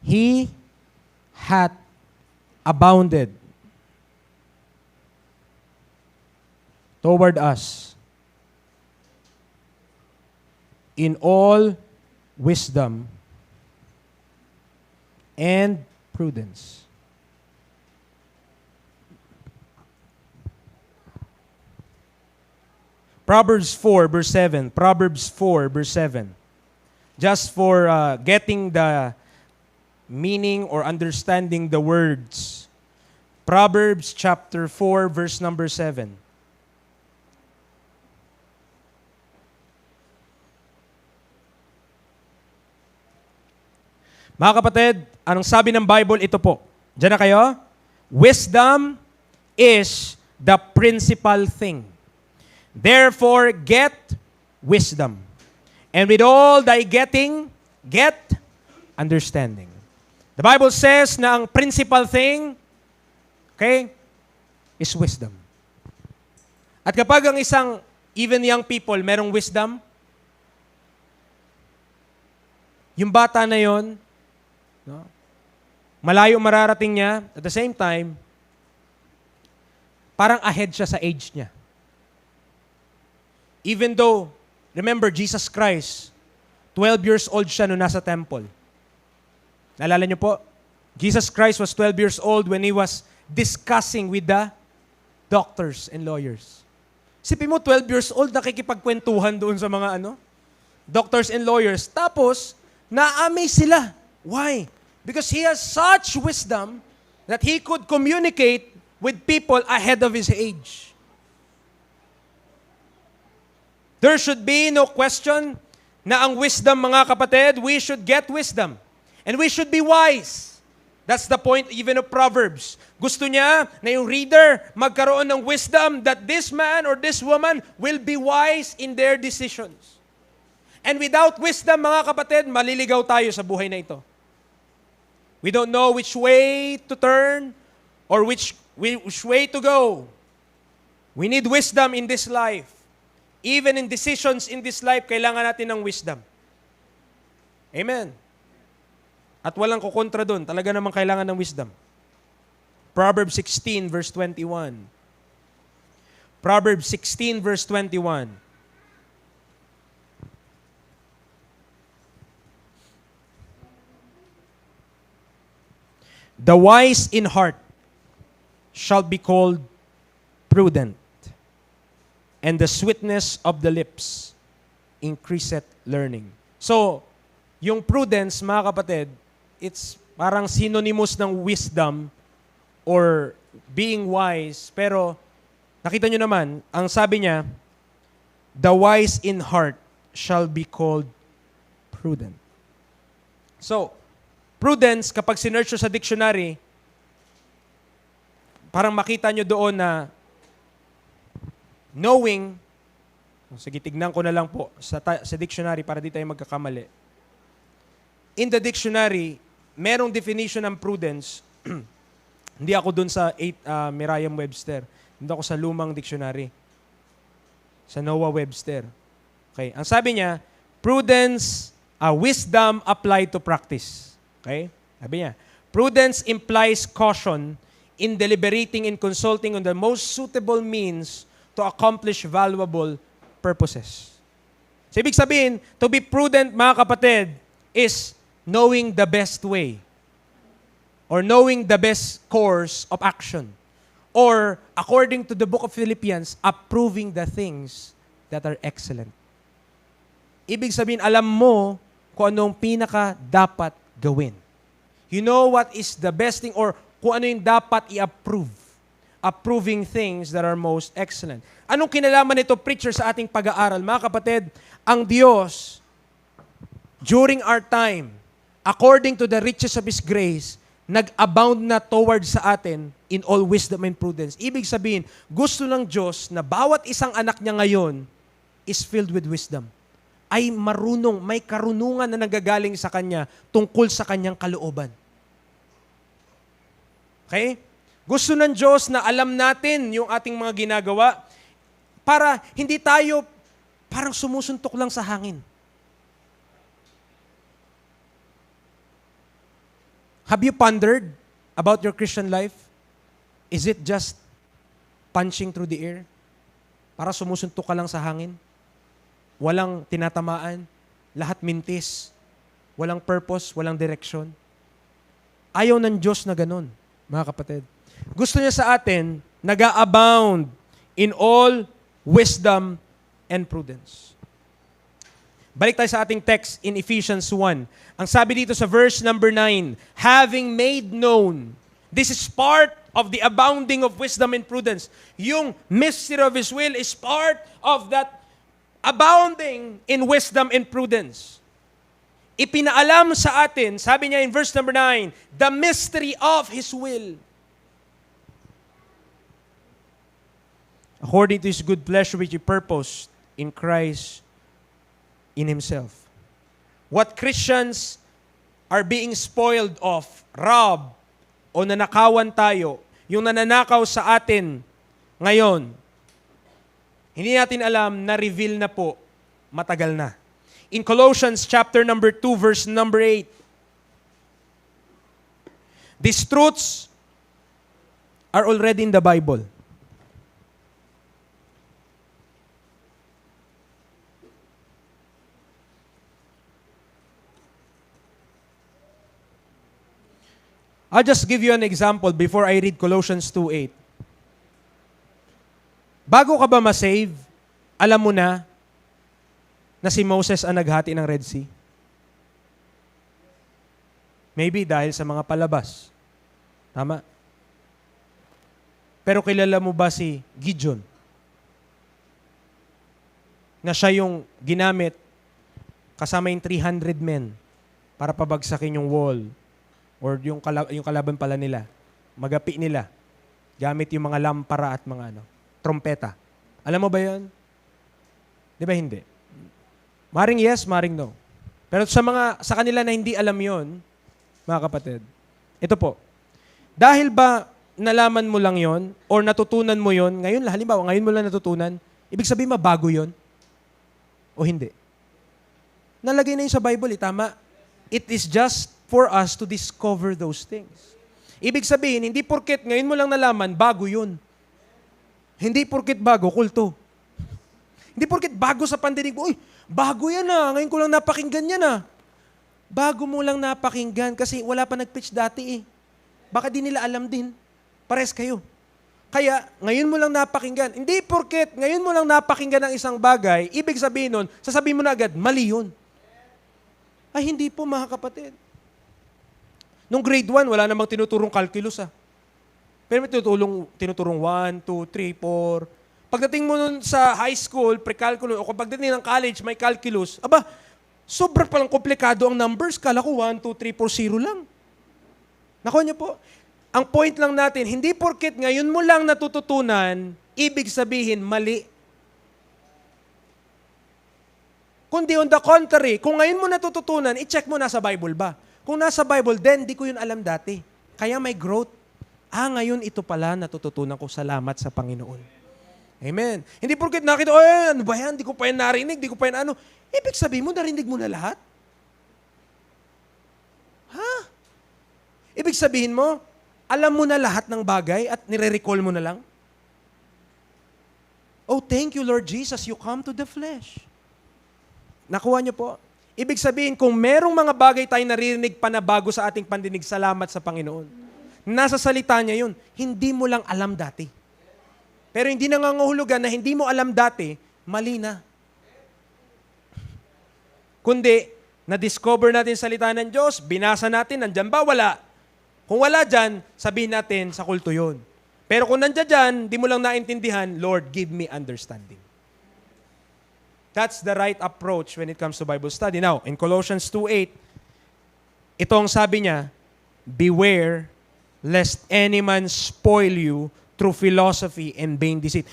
He hath abounded toward us in all wisdom and prudence. Proverbs 4 verse 7. Proverbs 4 verse 7. Just for getting the meaning or understanding the words. Proverbs chapter 4 verse number 7. Mga kapatid, anong sabi ng Bible? Ito po. Diyan na kayo? Wisdom is the principal thing. Therefore, get wisdom. And with all thy getting, get understanding. The Bible says na ang principal thing, okay, is wisdom. At kapag ang isang, even young people, merong wisdom, yung bata na yon, no, malayo mararating niya, at the same time, parang ahead siya sa age niya. Even though, remember, Jesus Christ, 12 years old siya nung nasa temple. Naalala niyo po? Jesus Christ was 12 years old when He was discussing with the doctors and lawyers. Sipin mo, 12 years old, nakikipagkwentuhan doon sa mga doctors and lawyers. Tapos, na-amaze sila. Why? Because He has such wisdom that He could communicate with people ahead of His age. There should be no question na ang wisdom, mga kapatid, we should get wisdom. And we should be wise. That's the point even of Proverbs. Gusto niya na yung reader magkaroon ng wisdom that this man or this woman will be wise in their decisions. And without wisdom, mga kapatid, maliligaw tayo sa buhay na ito. We don't know which way to turn or which way to go. We need wisdom in this life. Even in decisions in this life, kailangan natin ng wisdom. Amen. At walang kukontra doon. Talaga namang kailangan ng wisdom. Proverbs 16 verse 21. Proverbs 16 verse 21. The wise in heart shall be called prudent, and the sweetness of the lips increaseth learning. So, yung prudence, mga kapatid, it's parang synonymous ng wisdom or being wise. Pero, nakita nyo naman, ang sabi niya, the wise in heart shall be called prudent. So, prudence, kapag sinearch nyo sa dictionary, parang makita nyo doon na knowing, sige, tignan ko na lang po sa dictionary para di tayo magkakamali. In the dictionary, merong definition ng prudence. Hindi ako dun sa Merriam-Webster. Hindi ako sa lumang dictionary. Sa Noah Webster. Okay. Ang sabi niya, prudence, wisdom applied to practice. Okay? Sabi niya, prudence implies caution in deliberating and consulting on the most suitable means to accomplish valuable purposes. So, ibig sabihin, to be prudent, mga kapatid, is knowing the best way or knowing the best course of action or, according to the book of Philippians, approving the things that are excellent. Ibig sabihin, alam mo kung anong pinaka dapat gawin. You know what is the best thing or kung ano yung dapat i-approve. Approving things that are most excellent. Anong kinalaman nito, preacher, sa ating pag-aaral? Mga kapatid, ang Diyos, during our time, according to the riches of His grace, nag-abound na towards sa atin in all wisdom and prudence. Ibig sabihin, gusto ng Diyos na bawat isang anak niya ngayon is filled with wisdom. Ay marunong, may karunungan na nagagaling sa Kanya tungkol sa Kanyang kalooban. Okay? Gusto ng Diyos na alam natin yung ating mga ginagawa para hindi tayo parang sumusuntok lang sa hangin. Have you pondered about your Christian life? Is it just punching through the air? Para sumusuntok ka lang sa hangin? Walang tinatamaan? Lahat mintis? Walang purpose? Walang direction? Ayaw ng Diyos na ganun, mga kapatid. Gusto niya sa atin, nag-a-abound in all wisdom and prudence. Balik tayo sa ating text in Ephesians 1. Ang sabi dito sa verse number 9, having made known, this is part of the abounding of wisdom and prudence. Yung mystery of His will is part of that abounding in wisdom and prudence. Ipinaalam sa atin, sabi niya in verse number 9, the mystery of His will. According to His good pleasure which He purposed in Christ in Himself. What Christians are being spoiled of, robbed, o nanakawan tayo, yung nananakaw sa atin ngayon, hindi natin alam na reveal na po, matagal na. In Colossians chapter number 2, verse number 8, these truths are already in the Bible. I'll just give you an example before I read Colossians 2:8. Bago ka ba ma-save, alam mo na si Moses ang naghati ng Red Sea? Maybe dahil sa mga palabas. Tama? Pero kilala mo ba si Gideon? Na siya yung ginamit kasama yung 300 men para pabagsakin yung wall. Or yung kalaban pala nila, magapi nila, gamit yung mga lampara at mga trompeta. Alam mo ba yun? Di ba hindi? Maring yes, maring no. Pero sa kanila na hindi alam yon, mga kapatid, ito po, dahil ba nalaman mo lang yon or natutunan mo yon, ngayon, halimbawa, ngayon mo lang natutunan, ibig sabihin bago yon? O hindi? Nalagay na yun sa Bible, tama? It is just for us to discover those things. Ibig sabihin, hindi porket ngayon mo lang nalaman, bago yun. Hindi porket bago, kulto. Hindi porket bago sa pandinig mo, uy, bago yan ngayon ko lang napakinggan yan Bago mo lang napakinggan kasi wala pa nag-preach dati Baka di nila alam din. Pares kayo. Kaya, ngayon mo lang napakinggan. Hindi porket ngayon mo lang napakinggan ng isang bagay, ibig sabihin nun, sasabihin mo na agad, mali yun. Ay, hindi po mga kapatid. Nung grade 1, wala namang tinuturong calculus Pero may tinuturong 1, 2, 3, 4. Pagdating mo nun sa high school, pre-calculus, o pagdating ng college, may calculus, sobrang palang komplikado ang numbers. Kala ko 1, 2, 3, 4, 0 lang. Nakuha niyo po? Ang point lang natin, hindi porket ngayon mo lang natututunan, ibig sabihin mali. Kundi on the contrary, kung ngayon mo natututunan, i-check mo nasa Bible ba? Kung nasa Bible, then di ko yun alam dati. Kaya may growth. Ngayon ito pala natututunan ko. Salamat sa Panginoon. Amen. Hindi porket nakita, ano ba yan? Di ko pa yan narinig, di ko pa yan ano. Ibig sabihin mo, narinig mo na lahat? Ibig sabihin mo, alam mo na lahat ng bagay at nire-recall mo na lang? Oh, thank you, Lord Jesus, you come to the flesh. Nakuha niyo po? Ibig sabihin, kung merong mga bagay tayo naririnig pa na bago sa ating pandinig, salamat sa Panginoon. Nasa salita niya yun, hindi mo lang alam dati. Pero hindi nangangahulugan na hindi mo alam dati, mali na. Kundi, na-discover natin salita ng Diyos, binasa natin, nandyan ba? Wala. Kung wala dyan, sabihin natin sa kulto yun. Pero kung nandyan dyan, di mo lang naintindihan, Lord, give me understanding. That's the right approach when it comes to Bible study. Now, in Colossians 2:8, ito ang sabi niya, beware lest any man spoil you through philosophy and vain deceit.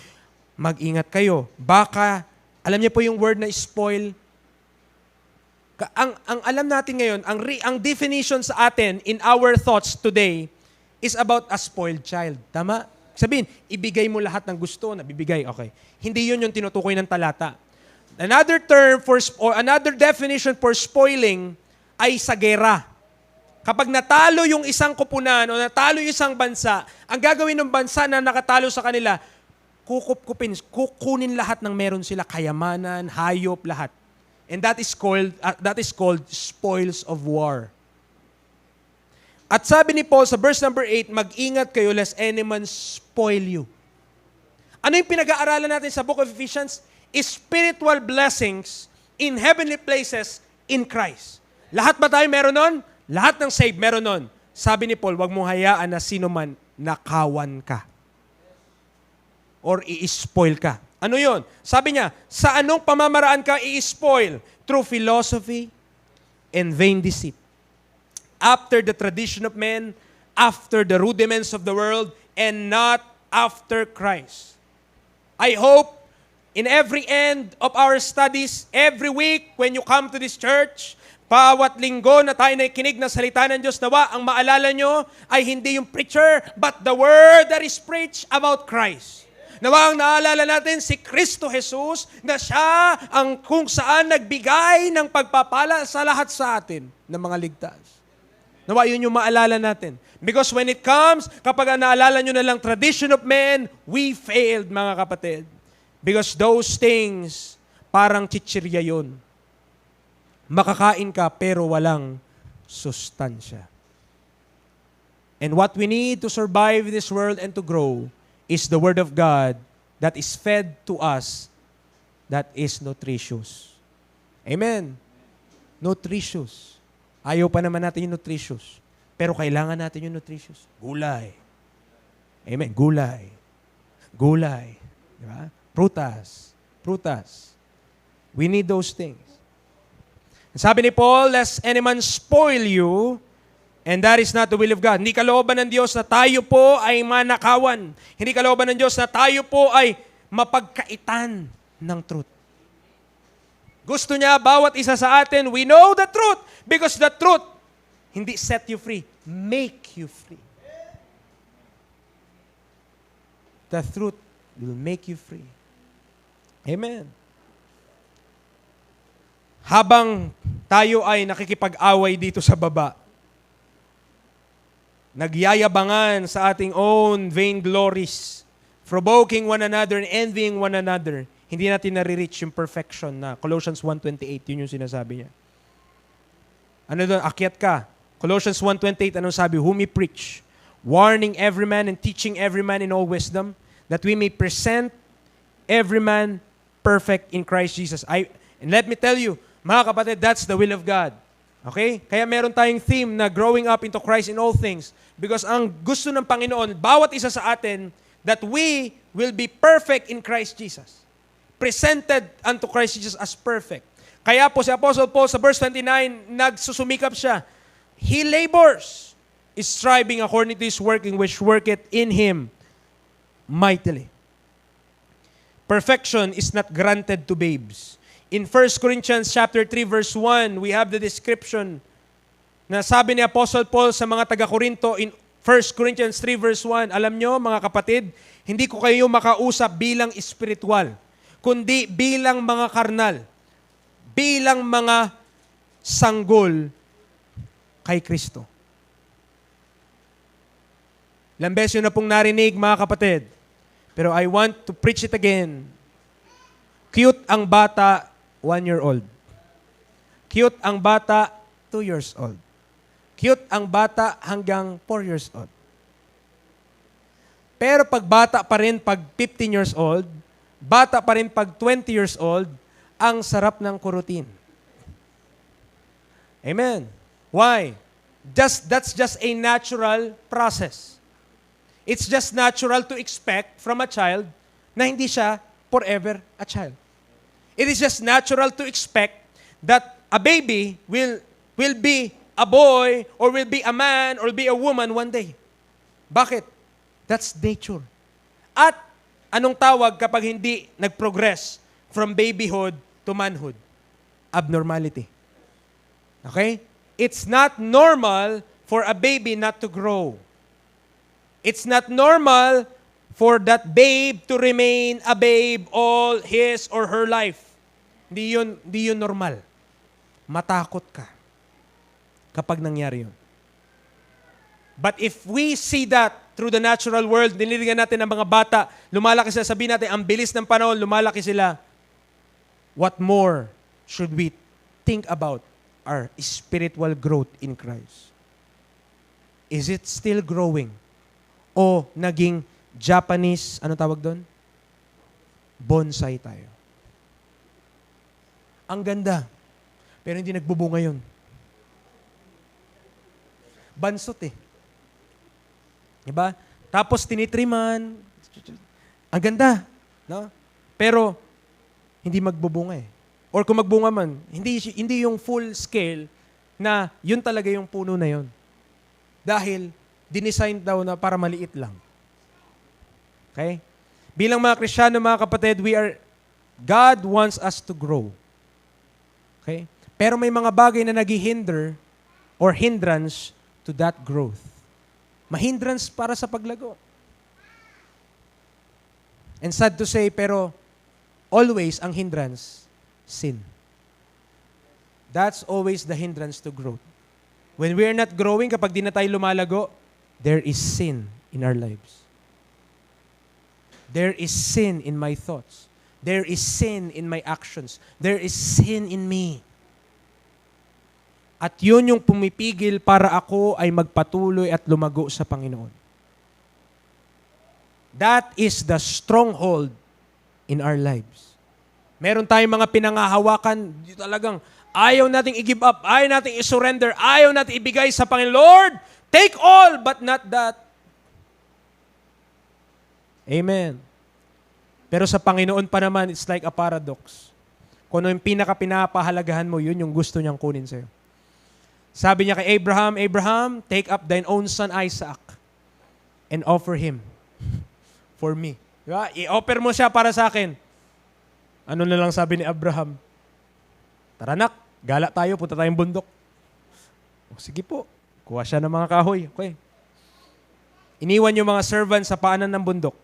Mag-ingat kayo. Baka, alam niyo po yung word na spoil? Ang alam natin ngayon, ang definition sa atin in our thoughts today is about a spoiled child. Tama? Sabihin, ibigay mo lahat ng gusto na bibigay. Okay. Hindi yun yung tinutukoy ng talata. Another term or another definition for spoiling ay sa gera. Kapag natalo yung isang koponan o natalo yung isang bansa, ang gagawin ng bansa na nakatalo sa kanila, kukunin lahat ng meron sila, kayamanan, hayop, lahat. And that is called spoils of war. At sabi ni Paul sa verse number 8, mag-ingat kayo lest any man spoil you. Ano yung pinag-aaralan natin sa book of Ephesians? Spiritual blessings in heavenly places in Christ. Lahat ba tayo meron nun? Lahat ng saved meron nun. Sabi ni Paul, wag mong hayaan na sino man nakawan ka. Or i-spoil ka. Ano yon? Sabi niya, sa anong pamamaraan ka i-spoil? Through philosophy and vain deceit. After the tradition of men, after the rudiments of the world, and not after Christ. I hope in every end of our studies, every week when you come to this church, bawat linggo na tayo nakikinig ng salita ng Diyos, nawa, ang maalala nyo ay hindi yung preacher, but the word that is preached about Christ. Nawa, ang naalala natin si Kristo Jesus na siya ang kung saan nagbigay ng pagpapala sa lahat sa atin ng mga ligtas. Nawa, yun yung maalala natin. Because when it comes, kapag naalala nyo na lang tradition of men, we failed, mga kapatid. Because those things, parang chichirya yun. Makakain ka pero walang sustansya. And what we need to survive in this world and to grow is the Word of God that is fed to us that is nutritious. Amen. Nutritious. Ayaw pa naman natin yung nutritious. Pero kailangan natin yung nutritious. Gulay. Amen. Gulay. Gulay. Diba? Prutas. Prutas. We need those things. Sabi ni Paul, lest any man spoil you, and that is not the will of God. Hindi kalooban ng Diyos na tayo po ay manakawan. Hindi kalooban ng Diyos na tayo po ay mapagkaitan ng truth. Gusto niya, bawat isa sa atin, we know the truth because the truth hindi set you free, make you free. The truth will make you free. Amen. Habang tayo ay nakikipag-away dito sa baba, nagyayabangan sa ating own vain glories, provoking one another and envying one another, hindi natin nare-reach yung perfection na Colossians 1:28, yun yung sinasabi niya. Ano doon? Akyat ka. Colossians 1:28, anong sabi? Whom we preach, warning every man and teaching every man in all wisdom, that we may present every man perfect in Christ Jesus. And let me tell you, mga kapatid, that's the will of God. Okay? Kaya meron tayong theme na growing up into Christ in all things. Because ang gusto ng Panginoon, bawat isa sa atin, that we will be perfect in Christ Jesus. Presented unto Christ Jesus as perfect. Kaya po si Apostle Paul sa verse 29, nagsusumikap siya. He labors, is striving according to his working, which worketh in him mightily. Perfection is not granted to babes. In 1 Corinthians chapter 3 verse 1, we have the description na sabi ni Apostle Paul sa mga taga-Korinto in 1 Corinthians 3 verse 1, alam nyo mga kapatid, hindi ko kayo makausap bilang espiritual, kundi bilang mga karnal, bilang mga sanggol kay Kristo. Ilang beses yun na pong narinig mga kapatid, pero I want to preach it again. Cute ang bata, 1-year-old. Cute ang bata, 2 years old. Cute ang bata hanggang 4 years old. Pero pag bata pa rin pag 15 years old, bata pa rin pag 20 years old, ang sarap ng kurutin. Amen. Why? That's just a natural process. It's just natural to expect from a child na hindi siya forever a child. It is just natural to expect that a baby will be a boy or will be a man or be a woman one day. Bakit? That's nature. At anong tawag kapag hindi nag-progress from babyhood to manhood? Abnormality. Okay? It's not normal for a baby not to grow. It's not normal for that babe to remain a babe all his or her life. Hindi yun normal. Matakot ka kapag nangyari yun. But if we see that through the natural world, nililigan natin ang mga bata, lumalaki sila, sabihin natin, ang bilis ng panahon, lumalaki sila. What more should we think about our spiritual growth in Christ? Is it still growing? O naging Japanese, ano tawag doon? Bonsai tayo. Ang ganda. Pero hindi nagbubunga yun. Bansot eh. Diba? Tapos tinitriman. Ang ganda. No? Pero, hindi magbubunga eh. Or kung magbunga man, hindi yung full scale na yun talaga yung puno na yun. Dahil, dinesign daw na para maliit lang. Okay? Bilang mga Kristiyano, mga kapatid, God wants us to grow. Okay? Pero may mga bagay na naghihinder or hindrance to that growth. Mahindrance para sa paglago. And sad to say, pero always ang hindrance, sin. That's always the hindrance to growth. When we're not growing, kapag di na tayo lumalago, there is sin in our lives. There is sin in my thoughts. There is sin in my actions. There is sin in me. At yun yung pumipigil para ako ay magpatuloy at lumago sa Panginoon. That is the stronghold in our lives. Meron tayong mga pinangahawakan, talagang ayaw nating i-give up, ayaw nating i-surrender, ayaw nating ibigay sa Panginoon. Lord, take all but not that. Amen. Pero sa Panginoon pa naman, it's like a paradox. Kung ano yung pinaka-pinapahalagahan mo, yun yung gusto niyang kunin sa'yo. Sabi niya kay Abraham, Abraham, take up thine own son Isaac and offer him for me. Diba? I-offer mo siya para sa akin. Ano na lang sabi ni Abraham? Tara nak, gala tayo, punta tayong bundok. O, sige po, kuha siya ng mga kahoy. Okay. Iniwan yung mga servants sa paanan ng bundok.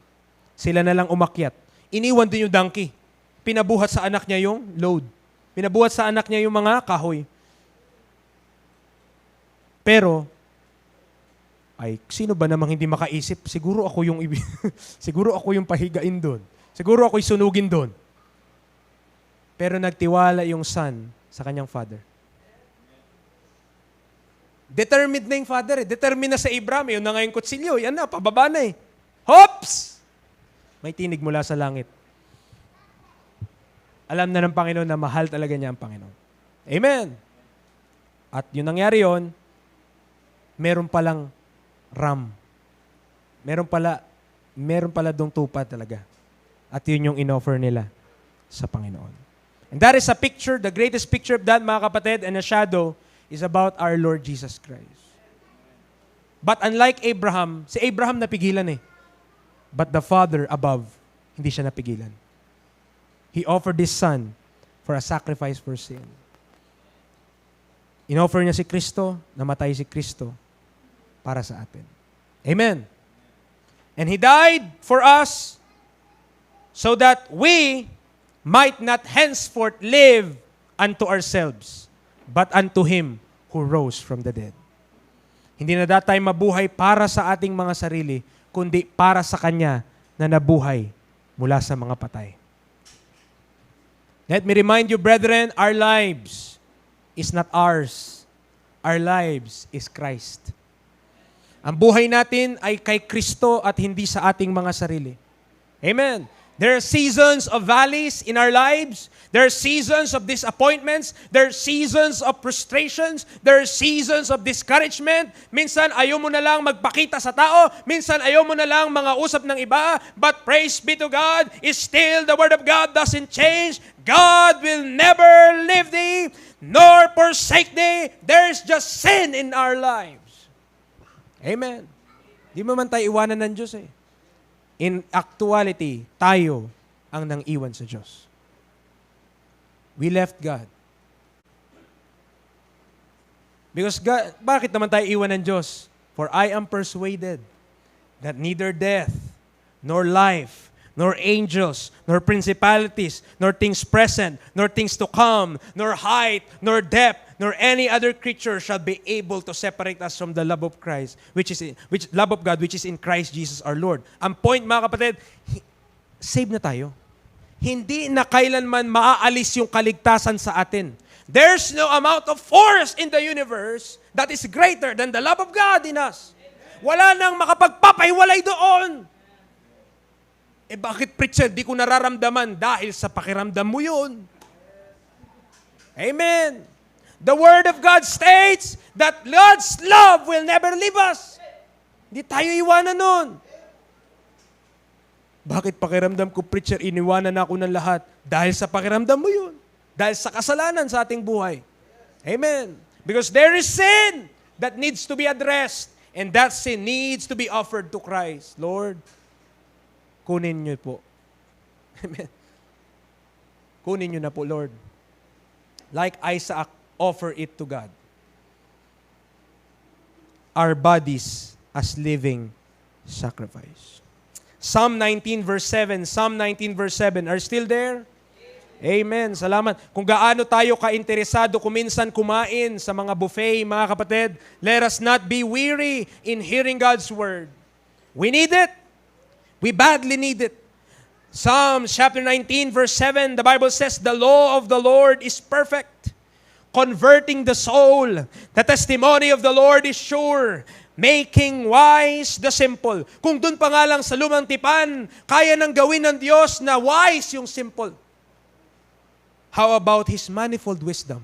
Sila na lang umakyat. Iniwan din yung donkey. Pinabuhat sa anak niya yung load. Pinabuhat sa anak niya yung mga kahoy. Pero, ay, sino ba namang hindi makaisip? Siguro ako yung siguro ako yung pahigain doon. Siguro ako yung sunugin doon. Pero nagtiwala yung son sa kanyang father. Determined na yung father eh. Determined na sa Abraham. Yun na nga yung kutsilyo. Yan na, pababa na eh. Hops! May tinig mula sa langit. Alam na ng Panginoon na mahal talaga niya ang Panginoon. Amen! At yun nangyari yun, meron palang ram. Meron pala dong tupa talaga. At yun yung inoffer nila sa Panginoon. And that is a picture, the greatest picture of that, mga kapatid, and a shadow is about our Lord Jesus Christ. But unlike Abraham, si Abraham napigilan eh. But the Father above, hindi siya napigilan. He offered His Son for a sacrifice for sin. Inoffer niya si Kristo, namatay si Kristo para sa atin. Amen. And He died for us so that we might not henceforth live unto ourselves, but unto Him who rose from the dead. Hindi na tayo mabuhay para sa ating mga sarili, kundi para sa Kanya na nabuhay mula sa mga patay. Let me remind you, brethren, our lives is not ours. Our lives is Christ. Ang buhay natin ay kay Kristo at hindi sa ating mga sarili. Amen. There are seasons of valleys in our lives. There are seasons of disappointments. There are seasons of frustrations. There are seasons of discouragement. Minsan, ayaw mo na lang magpakita sa tao. Minsan, ayaw mo na lang mga usap ng iba. But praise be to God, is still the Word of God doesn't change. God will never leave thee, nor forsake thee. There's just sin in our lives. Amen. Di mo man tayo iwanan ng Diyos eh. In actuality, tayo ang nang-iwan sa Diyos. We left God. Because God, bakit naman tayo iwan ng Diyos? For I am persuaded that neither death, nor life, nor angels, nor principalities, nor things present, nor things to come, nor height, nor depth, nor any other creature shall be able to separate us from the love of Christ, love of God, which is in Christ Jesus our Lord. Ang point, mga kapatid, save na tayo. Hindi na kailanman maaalis yung kaligtasan sa atin. There's no amount of force in the universe that is greater than the love of God in us. Wala nang makapagpapahiwalay doon. Bakit, preacher, di ko nararamdaman? Dahil sa pakiramdam mo yun. Amen. The Word of God states that God's love will never leave us. Hindi tayo iwanan nun. Bakit pakiramdam ko, preacher, iniwanan na ako ng lahat? Dahil sa pakiramdam mo yun. Dahil sa kasalanan sa ating buhay. Amen. Because there is sin that needs to be addressed. And that sin needs to be offered to Christ. Lord, kunin niyo po. Amen. Kunin niyo na po, Lord. Like Isaac, offer it to God. Our bodies as living sacrifice. Psalm 19 verse 7. Psalm 19 verse 7. Are still there? Amen. Salamat. Kung gaano tayo ka-interesado kuminsan kumain sa mga buffet, mga kapatid, let us not be weary in hearing God's word. We need it. We badly need it. Psalm chapter 19 verse 7, the Bible says, the law of the Lord is perfect, converting the soul. The testimony of the Lord is sure, making wise the simple. Kung dun pa nga lang sa lumang tipan, kaya nang gawin ng Diyos na wise yung simple. How about His manifold wisdom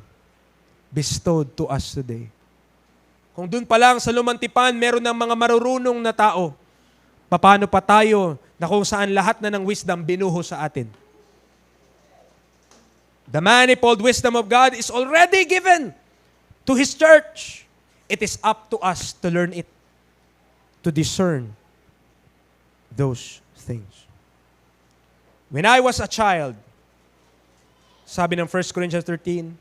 bestowed to us today? Kung dun pa lang sa lumang tipan, meron ng mga marurunong na tao, paano pa tayo na kung saan lahat na ng wisdom binuho sa atin? The manifold wisdom of God is already given to His church. It is up to us to learn it, to discern those things. When I was a child, sabi ng 1 Corinthians 13,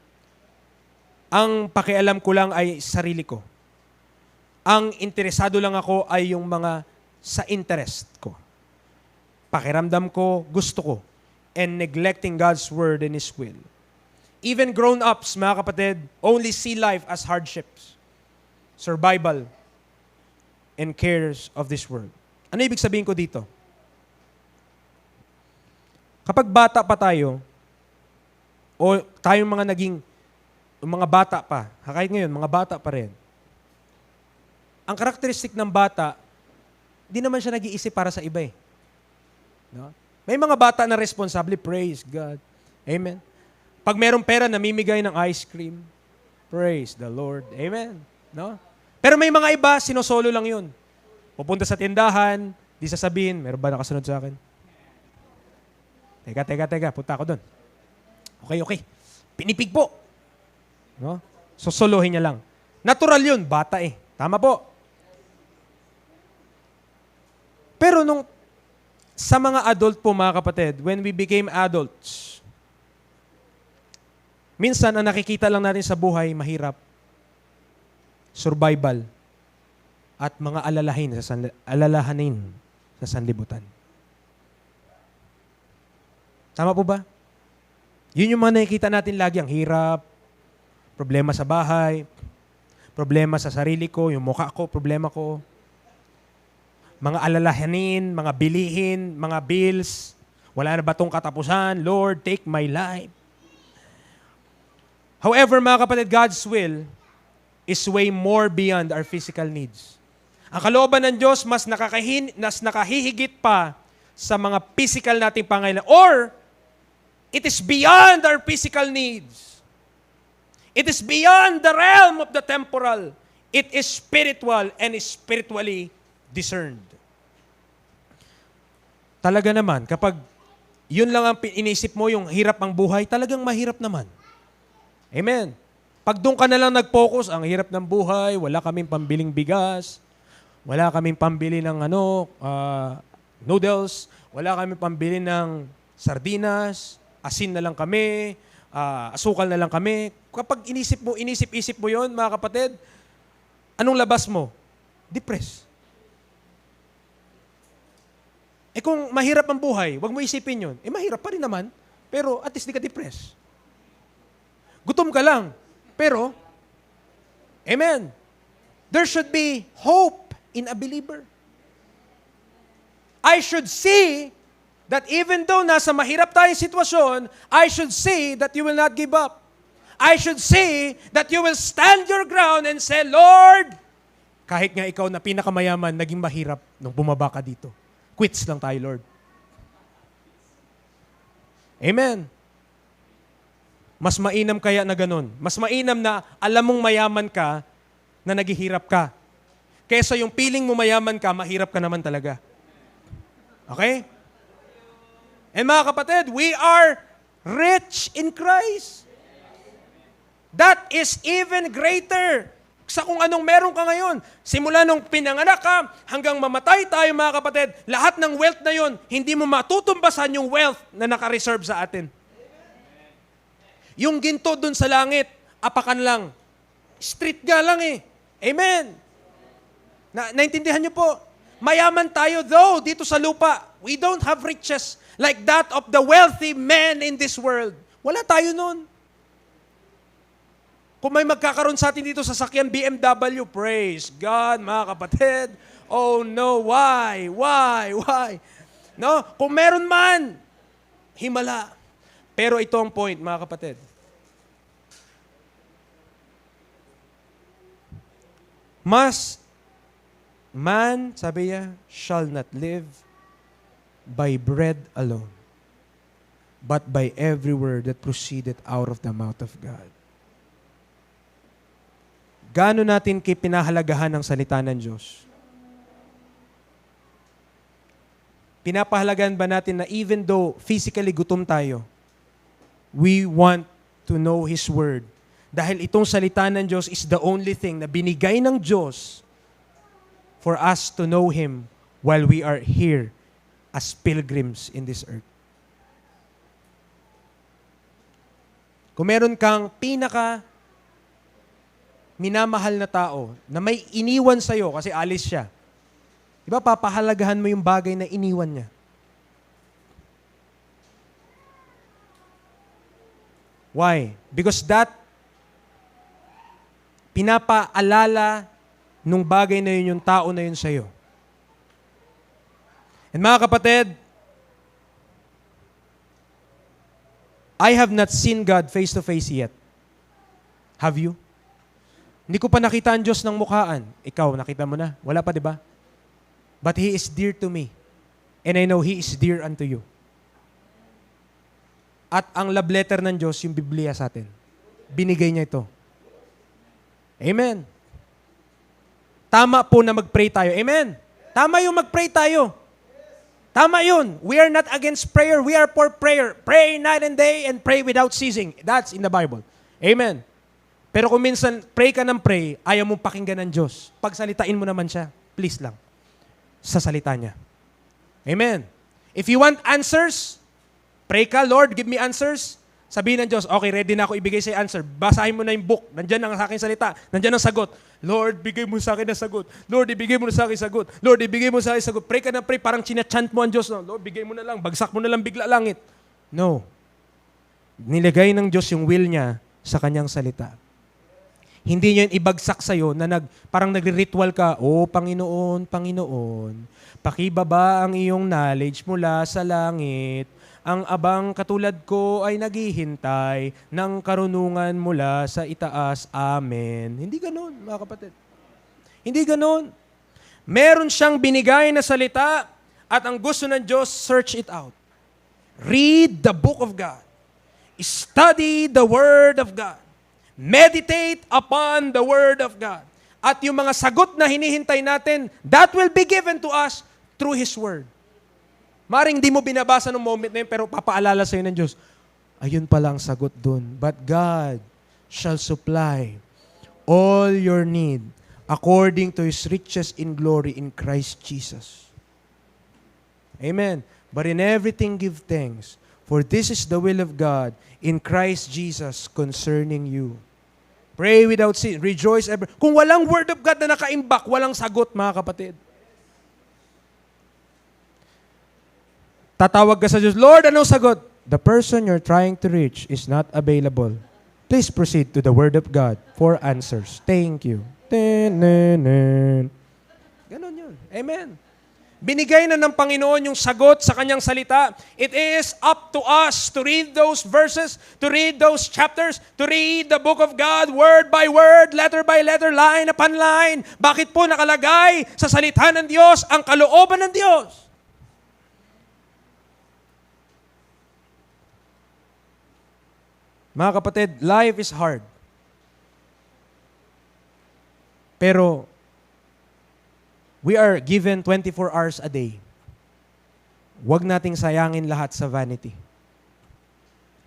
ang pakialam ko lang ay sarili ko. Ang interesado lang ako ay yung mga sa interest ko. Pakiramdam ko, gusto ko, and neglecting God's word and His will. Even grown-ups, mga kapatid, only see life as hardships, survival, and cares of this world. Ano ibig sabihin ko dito? Kapag bata pa tayo, o tayong mga bata pa, kahit ngayon, mga bata pa rin, ang karakteristik ng bata, di naman siya nag-iisip para sa iba eh. No? May mga bata na responsable, praise God. Amen. Pag merong pera, namimigay ng ice cream, praise the Lord. Amen. No? Pero may mga iba, sinosolo lang yun. Pupunta sa tindahan, di sasabihin, meron ba nakasunod sa akin? Teka, punta ako doon. Okay. Pinipig po. No? Sosolohin niya lang. Natural yun, bata eh. Tama po. Pero sa mga adult po, mga kapatid, when we became adults, minsan ang nakikita lang natin sa buhay, mahirap, survival, at mga alalahanin sa sanlibutan. Tama po ba? Yun yung mga nakikita natin lagi, ang hirap, problema sa bahay, problema sa sarili ko, yung mukha ko, problema ko, mga alalahanin, mga bilihin, mga bills, wala na ba itong katapusan? Lord, take my life. However, mga kapatid, God's will is way more beyond our physical needs. Ang kalooban ng Diyos mas nakahihigit pa sa mga physical nating pangailangan. Or, it is beyond our physical needs. It is beyond the realm of the temporal. It is spiritual and is spiritually discerned. Talaga naman, kapag yun lang ang inisip mo, yung hirap ang buhay, talagang mahirap naman. Amen. Pag doon ka na lang nag-focus, ang hirap ng buhay, wala kaming pambiling bigas, wala kaming pambili ng noodles, wala kaming pambili ng sardinas, asin na lang kami, asukal na lang kami. Kapag inisip mo yon, mga kapatid, anong labas mo? Depressed. Kung mahirap ang buhay, wag mo isipin yun. Mahirap pa rin naman, pero at least di ka depressed. Gutom ka lang, pero, amen, there should be hope in a believer. I should see that even though nasa mahirap tayong sitwasyon, I should see that you will not give up. I should see that you will stand your ground and say, Lord, kahit nga ikaw na pinakamayaman, naging mahirap nung bumaba ka dito. Quits lang tayo, Lord. Amen. Mas mainam kaya na ganun. Mas mainam na alam mong mayaman ka na naghihirap ka. Kesa yung feeling mo mayaman ka, mahirap ka naman talaga. Okay? And mga kapatid, we are rich in Christ. That is even greater sa kung anong meron ka ngayon. Simula nung pinanganak ka, hanggang mamatay tayo mga kapatid, lahat ng wealth na yon, hindi mo matutumbasan yung wealth na naka-reserve sa atin. Yung ginto dun sa langit, apakan lang. Street nga lang eh. Amen. Naintindihan niyo po? Mayaman tayo though dito sa lupa. We don't have riches like that of the wealthy men in this world. Wala tayo nun. Kung may magkakaroon sa atin dito sa sakyan BMW, praise God, mga kapatid. Oh no, why? No? Kung meron man, himala. Pero ito ang point, mga kapatid. Man, sabi niya, shall not live by bread alone, but by every word that proceedeth out of the mouth of God. Gaano natin pinahalagahan ang salita ng Diyos? Pinapahalagahan ba natin na even though physically gutom tayo, we want to know His Word? Dahil itong salita ng Diyos is the only thing na binigay ng Diyos for us to know Him while we are here as pilgrims in this earth. Kung meron kang minamahal na tao na may iniwan sa'yo kasi alis siya, di ba papahalagahan mo yung bagay na iniwan niya? Why? Because that pinapaalala nung bagay na yun, yung tao na yun sa'yo. And mga kapatid, I have not seen God face to face yet. Have you? Hindi ko pa nakita ang Diyos ng mukhaan. Ikaw, nakita mo na. Wala pa, di ba? But He is dear to me. And I know He is dear unto you. At ang love letter ng Diyos, yung Biblia sa atin. Binigay niya ito. Amen. Tama po na mag-pray tayo. Amen. Tama yung mag-pray tayo. Tama yun. We are not against prayer. We are for prayer. Pray night and day and pray without ceasing. That's in the Bible. Amen. Pero kung minsan, pray ka ng pray, ayaw mong pakinggan ng Diyos. Pagsalitain mo naman siya, please lang, sa salita niya. Amen. If you want answers, pray ka, Lord, give me answers. Sabihin ng Diyos, okay, ready na ako ibigay sa answer. Basahin mo na yung book. Nandyan ang aking salita. Nandyan ang sagot. Lord, bigay mo sa akin ang sagot. Lord, ibigay mo na sa akin sagot. Lord, ibigay mo sa akin sagot. Pray ka ng pray, parang chinachant mo ang Diyos. No? Lord, bigay mo na lang. Bagsak mo na lang bigla langit. No. Nilagay ng Diyos yung will niya sa kanyang salita. Hindi niya yun ibagsak sa'yo na parang nagre-ritual ka, oh, Panginoon, Panginoon, pakibaba ang iyong knowledge mula sa langit. Ang abang katulad ko ay naghihintay ng karunungan mula sa itaas. Amen. Hindi ganun, mga kapatid. Hindi ganun. Meron siyang binigay na salita at ang gusto ng Diyos, search it out. Read the book of God. Study the Word of God. Meditate upon the Word of God. At yung mga sagot na hinihintay natin, that will be given to us through His Word. Maring di mo binabasa ng moment na yun, pero papaalala sa'yo ng Diyos, ayun pala ang sagot dun. But God shall supply all your need according to His riches in glory in Christ Jesus. Amen. But in everything give thanks, for this is the will of God in Christ Jesus concerning you. Pray without ceasing. Rejoice ever. Kung walang Word of God na nakaimbak, walang sagot, mga kapatid. Tatawag ka sa Diyos, Lord, anong sagot? The person you're trying to reach is not available. Please proceed to the Word of God for answers. Thank you. Ganon yun. Amen. Binigay na ng Panginoon yung sagot sa kanyang salita. It is up to us to read those verses, to read those chapters, to read the book of God word by word, letter by letter, line upon line. Bakit po nakalagay sa salita ng Diyos ang kalooban ng Diyos? Mga kapatid, life is hard. Pero we are given 24 hours a day. Huwag nating sayangin lahat sa vanity.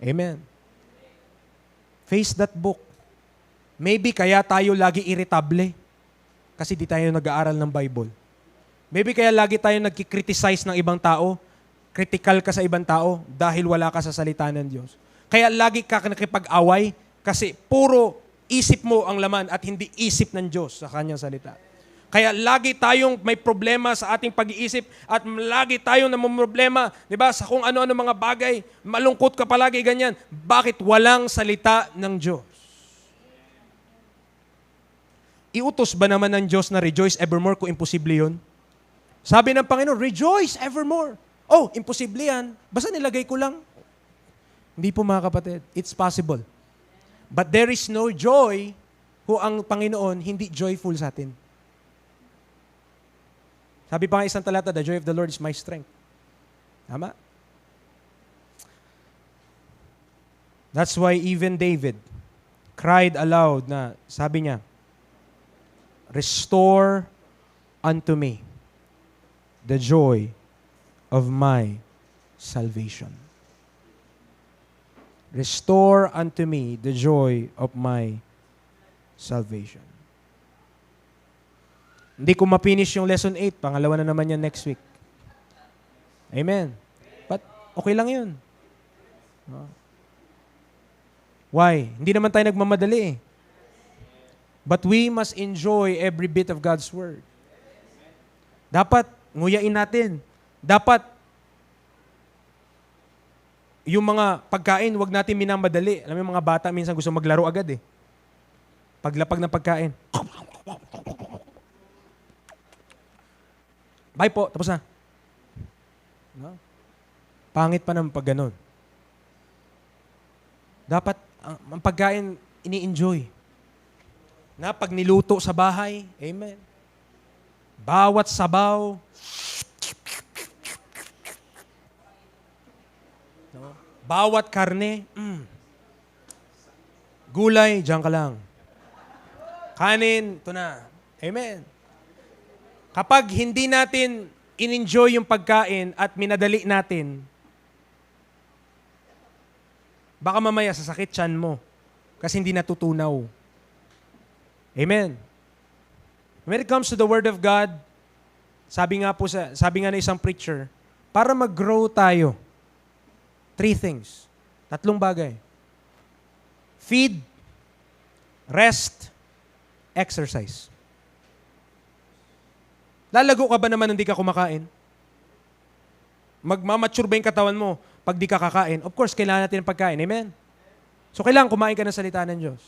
Amen. Face that book. Maybe kaya tayo lagi irritable kasi di tayo nag-aaral ng Bible. Maybe kaya lagi tayo nagkikriticize ng ibang tao, critical ka sa ibang tao dahil wala ka sa salita ng Diyos. Kaya lagi ka nakipag-away kasi puro isip mo ang laman at hindi isip ng Diyos sa kanyang salita. Kaya lagi tayong may problema sa ating pag-iisip at lagi tayong namumroblema, di ba, sa kung ano-ano mga bagay. Malungkot ka palagi, ganyan. Bakit walang salita ng Diyos? Iutos ba naman ng Diyos na rejoice evermore kung imposible yun? Sabi ng Panginoon, rejoice evermore. Oh, imposible yan. Basta nilagay ko lang. Hindi po mga kapatid. It's possible. But there is no joy kung ang Panginoon hindi joyful sa atin. Sabi pa nga isang talata, the joy of the Lord is my strength. Tama? That's why even David cried aloud na, sabi niya, restore unto me the joy of my salvation. Restore unto me the joy of my salvation. Hindi ko ma-finish yung lesson 8. Pangalawa na naman yan next week. Amen. But okay lang yun. Why? Hindi naman tayo nagmamadali eh. But we must enjoy every bit of God's Word. Dapat nguyain natin. Dapat yung mga pagkain, wag natin minamadali. Alam mo yung mga bata minsan gusto maglaro agad eh. Paglapag ng pagkain. Bye po, tapos na. No? Pangit pa naman pag ganun. Dapat ang pagkain ini-enjoy. Na pag niluto sa bahay, amen. Bawat sabaw, no? Bawat karne, gulay, diyan ka lang. Kanin, ito na. Amen. Kapag hindi natin in-enjoy yung pagkain at minadali natin, baka mamaya sasakit tiyan mo kasi hindi natutunaw. Amen. When it comes to the Word of God, sabi nga ng isang preacher, para mag-grow tayo, 3 things. 3 bagay. Feed, rest, exercise. Lalago ka ba naman hindi ka kumakain? Magmamature ba yung katawan mo pag di ka kakain? Of course, kailangan natin ng pagkain. Amen? So, kailangan kumain ka ng salita ng Diyos.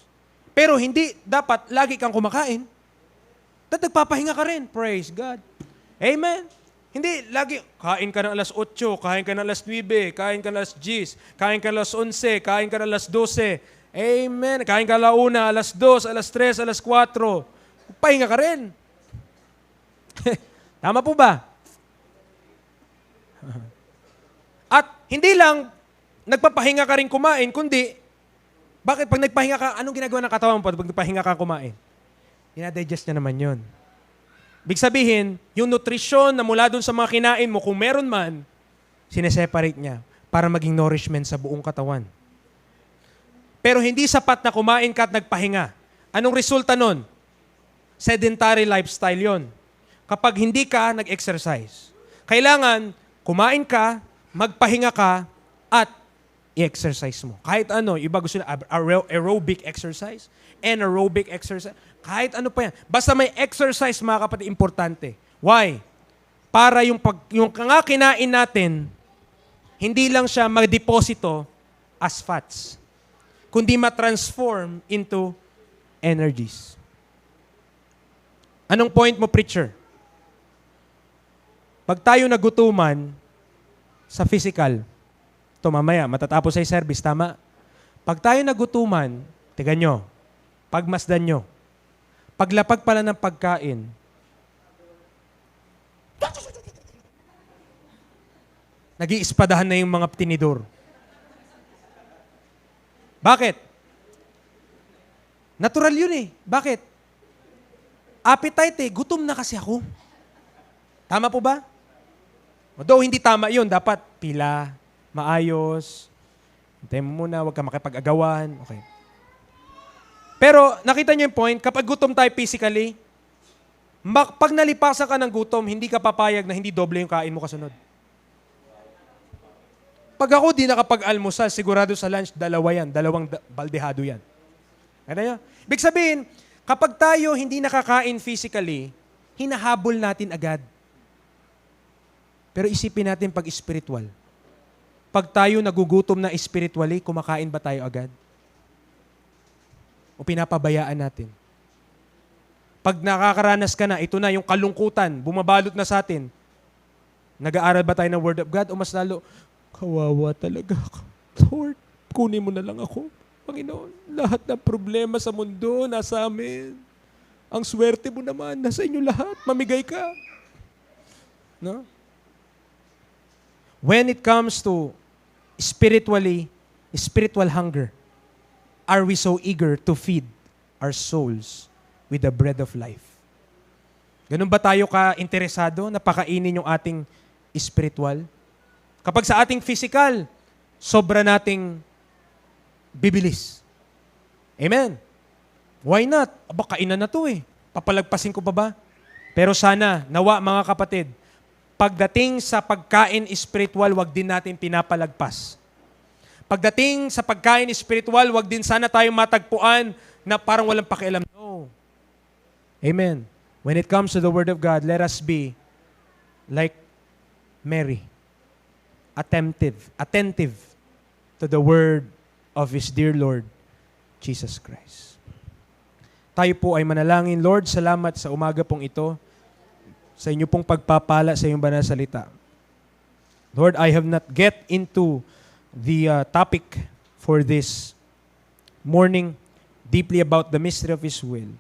Pero hindi dapat lagi kang kumakain. At nagpapahinga ka rin. Praise God. Amen? Hindi lagi, kain ka ng alas 8, kain ka ng alas 9, kain ka ng alas 10, kain ka ng alas 11, kain ka ng alas 12. Amen? Kain ka ng alas 2, alas 3, alas 4. Pahinga ka rin. Tama po ba? At hindi lang nagpapahinga ka rin kumain, kundi bakit pag nagpahinga ka, anong ginagawa ng katawan mo pag nagpahinga ka kumain? Dinadigest niya naman yun. Big sabihin, yung nutrition na mula dun sa mga kinain mo, kung meron man, sineseparate niya para maging nourishment sa buong katawan. Pero hindi sapat na kumain ka at nagpahinga. Anong resulta nun? Sedentary lifestyle yon. Kapag hindi ka nag-exercise. Kailangan kumain ka, magpahinga ka, at i-exercise mo. Kahit ano, iba gusto na aerobic exercise, anaerobic exercise, kahit ano pa yan. Basta may exercise, mga kapatid, importante. Why? Para yung kinain natin, hindi lang siya magdeposito as fats, kundi ma-transform into energies. Anong point mo, preacher? Pag tayo nagutuman sa physical, ito mamaya, matatapos sa service, tama? Pag tayo nagutuman, tigan nyo, pagmasdan nyo, paglapag pala ng pagkain, nag-iispadahan na yung mga tinidor. Bakit? Natural yun eh. Bakit? Appetite eh. Gutom na kasi ako. Tama po ba? Although hindi tama yun. Dapat pila, maayos. Hintayin mo muna, huwag ka makipag-agawan. Okay. Pero nakita niyo yung point, kapag gutom tayo physically, pag nalipasan ka ng gutom, hindi ka papayag na hindi doble yung kain mo kasunod. Pag ako di nakapag-almusal, sigurado sa lunch, dalawang baldehado yan. Ano yun? Ibig sabihin, kapag tayo hindi nakakain physically, hinahabol natin agad. Pero isipin natin pag spiritual. Pag tayo nagugutom na spiritually, kumakain ba tayo agad? O pinapabayaan natin? Pag nakakaranas ka na, ito na yung kalungkutan, bumabalot na sa atin, nag-aaral ba tayo ng Word of God o mas lalo, kawawa talaga ako. Lord, kunin mo na lang ako. Panginoon, lahat ng problema sa mundo nasa amin. Ang swerte mo naman, nasa inyo lahat. Mamigay ka. No? When it comes to spiritual hunger, are we so eager to feed our souls with the bread of life? Ganun ba tayo ka-interesado na pakainin yung ating spiritual? Kapag sa ating physical, sobra nating bibilis. Amen. Why not? Aba, kainan na to eh. Papalagpasin ko pa ba? Pero sana, nawa mga kapatid, pagdating sa pagkain spiritual, wag din natin pinapalagpas. Pagdating sa pagkain spiritual, wag din sana tayong matagpuan na parang walang pakialam. No. Amen. When it comes to the Word of God, let us be like Mary. Attentive to the word of His dear Lord, Jesus Christ. Tayo po ay manalangin. Lord, salamat sa umaga pong ito, sa inyo pong pagpapala sa iyong banal na salita. Lord, I have not get into the topic for this morning deeply about the mystery of His will.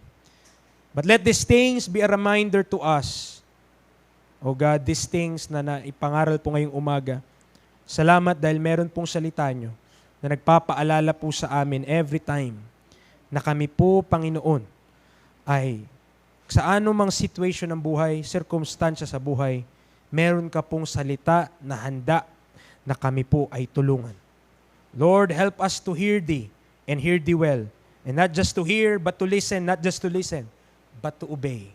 But let these things be a reminder to us, O God, these things na naipangaral po ngayong umaga. Salamat dahil meron pong salita nyo na nagpapaalala po sa amin every time na kami po, Panginoon, ay sa anumang situation ng buhay, circumstansya sa buhay, meron ka pong salita na handa na kami po ay tulungan. Lord, help us to hear Thee and hear Thee well. And not just to hear, but to listen, not just to listen, but to obey.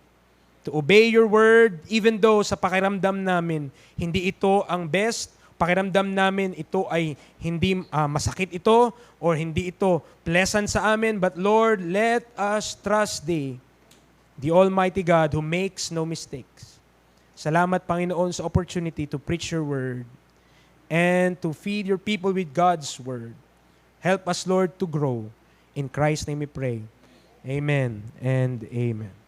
To obey your word, even though sa pakiramdam namin, hindi ito ang best, pakiramdam namin ito ay hindi masakit ito or hindi ito pleasant sa amin. But Lord, let us trust Thee, the Almighty God who makes no mistakes. Salamat, Panginoon, sa opportunity to preach your word and to feed your people with God's word. Help us, Lord, to grow. In Christ's name we pray. Amen and amen.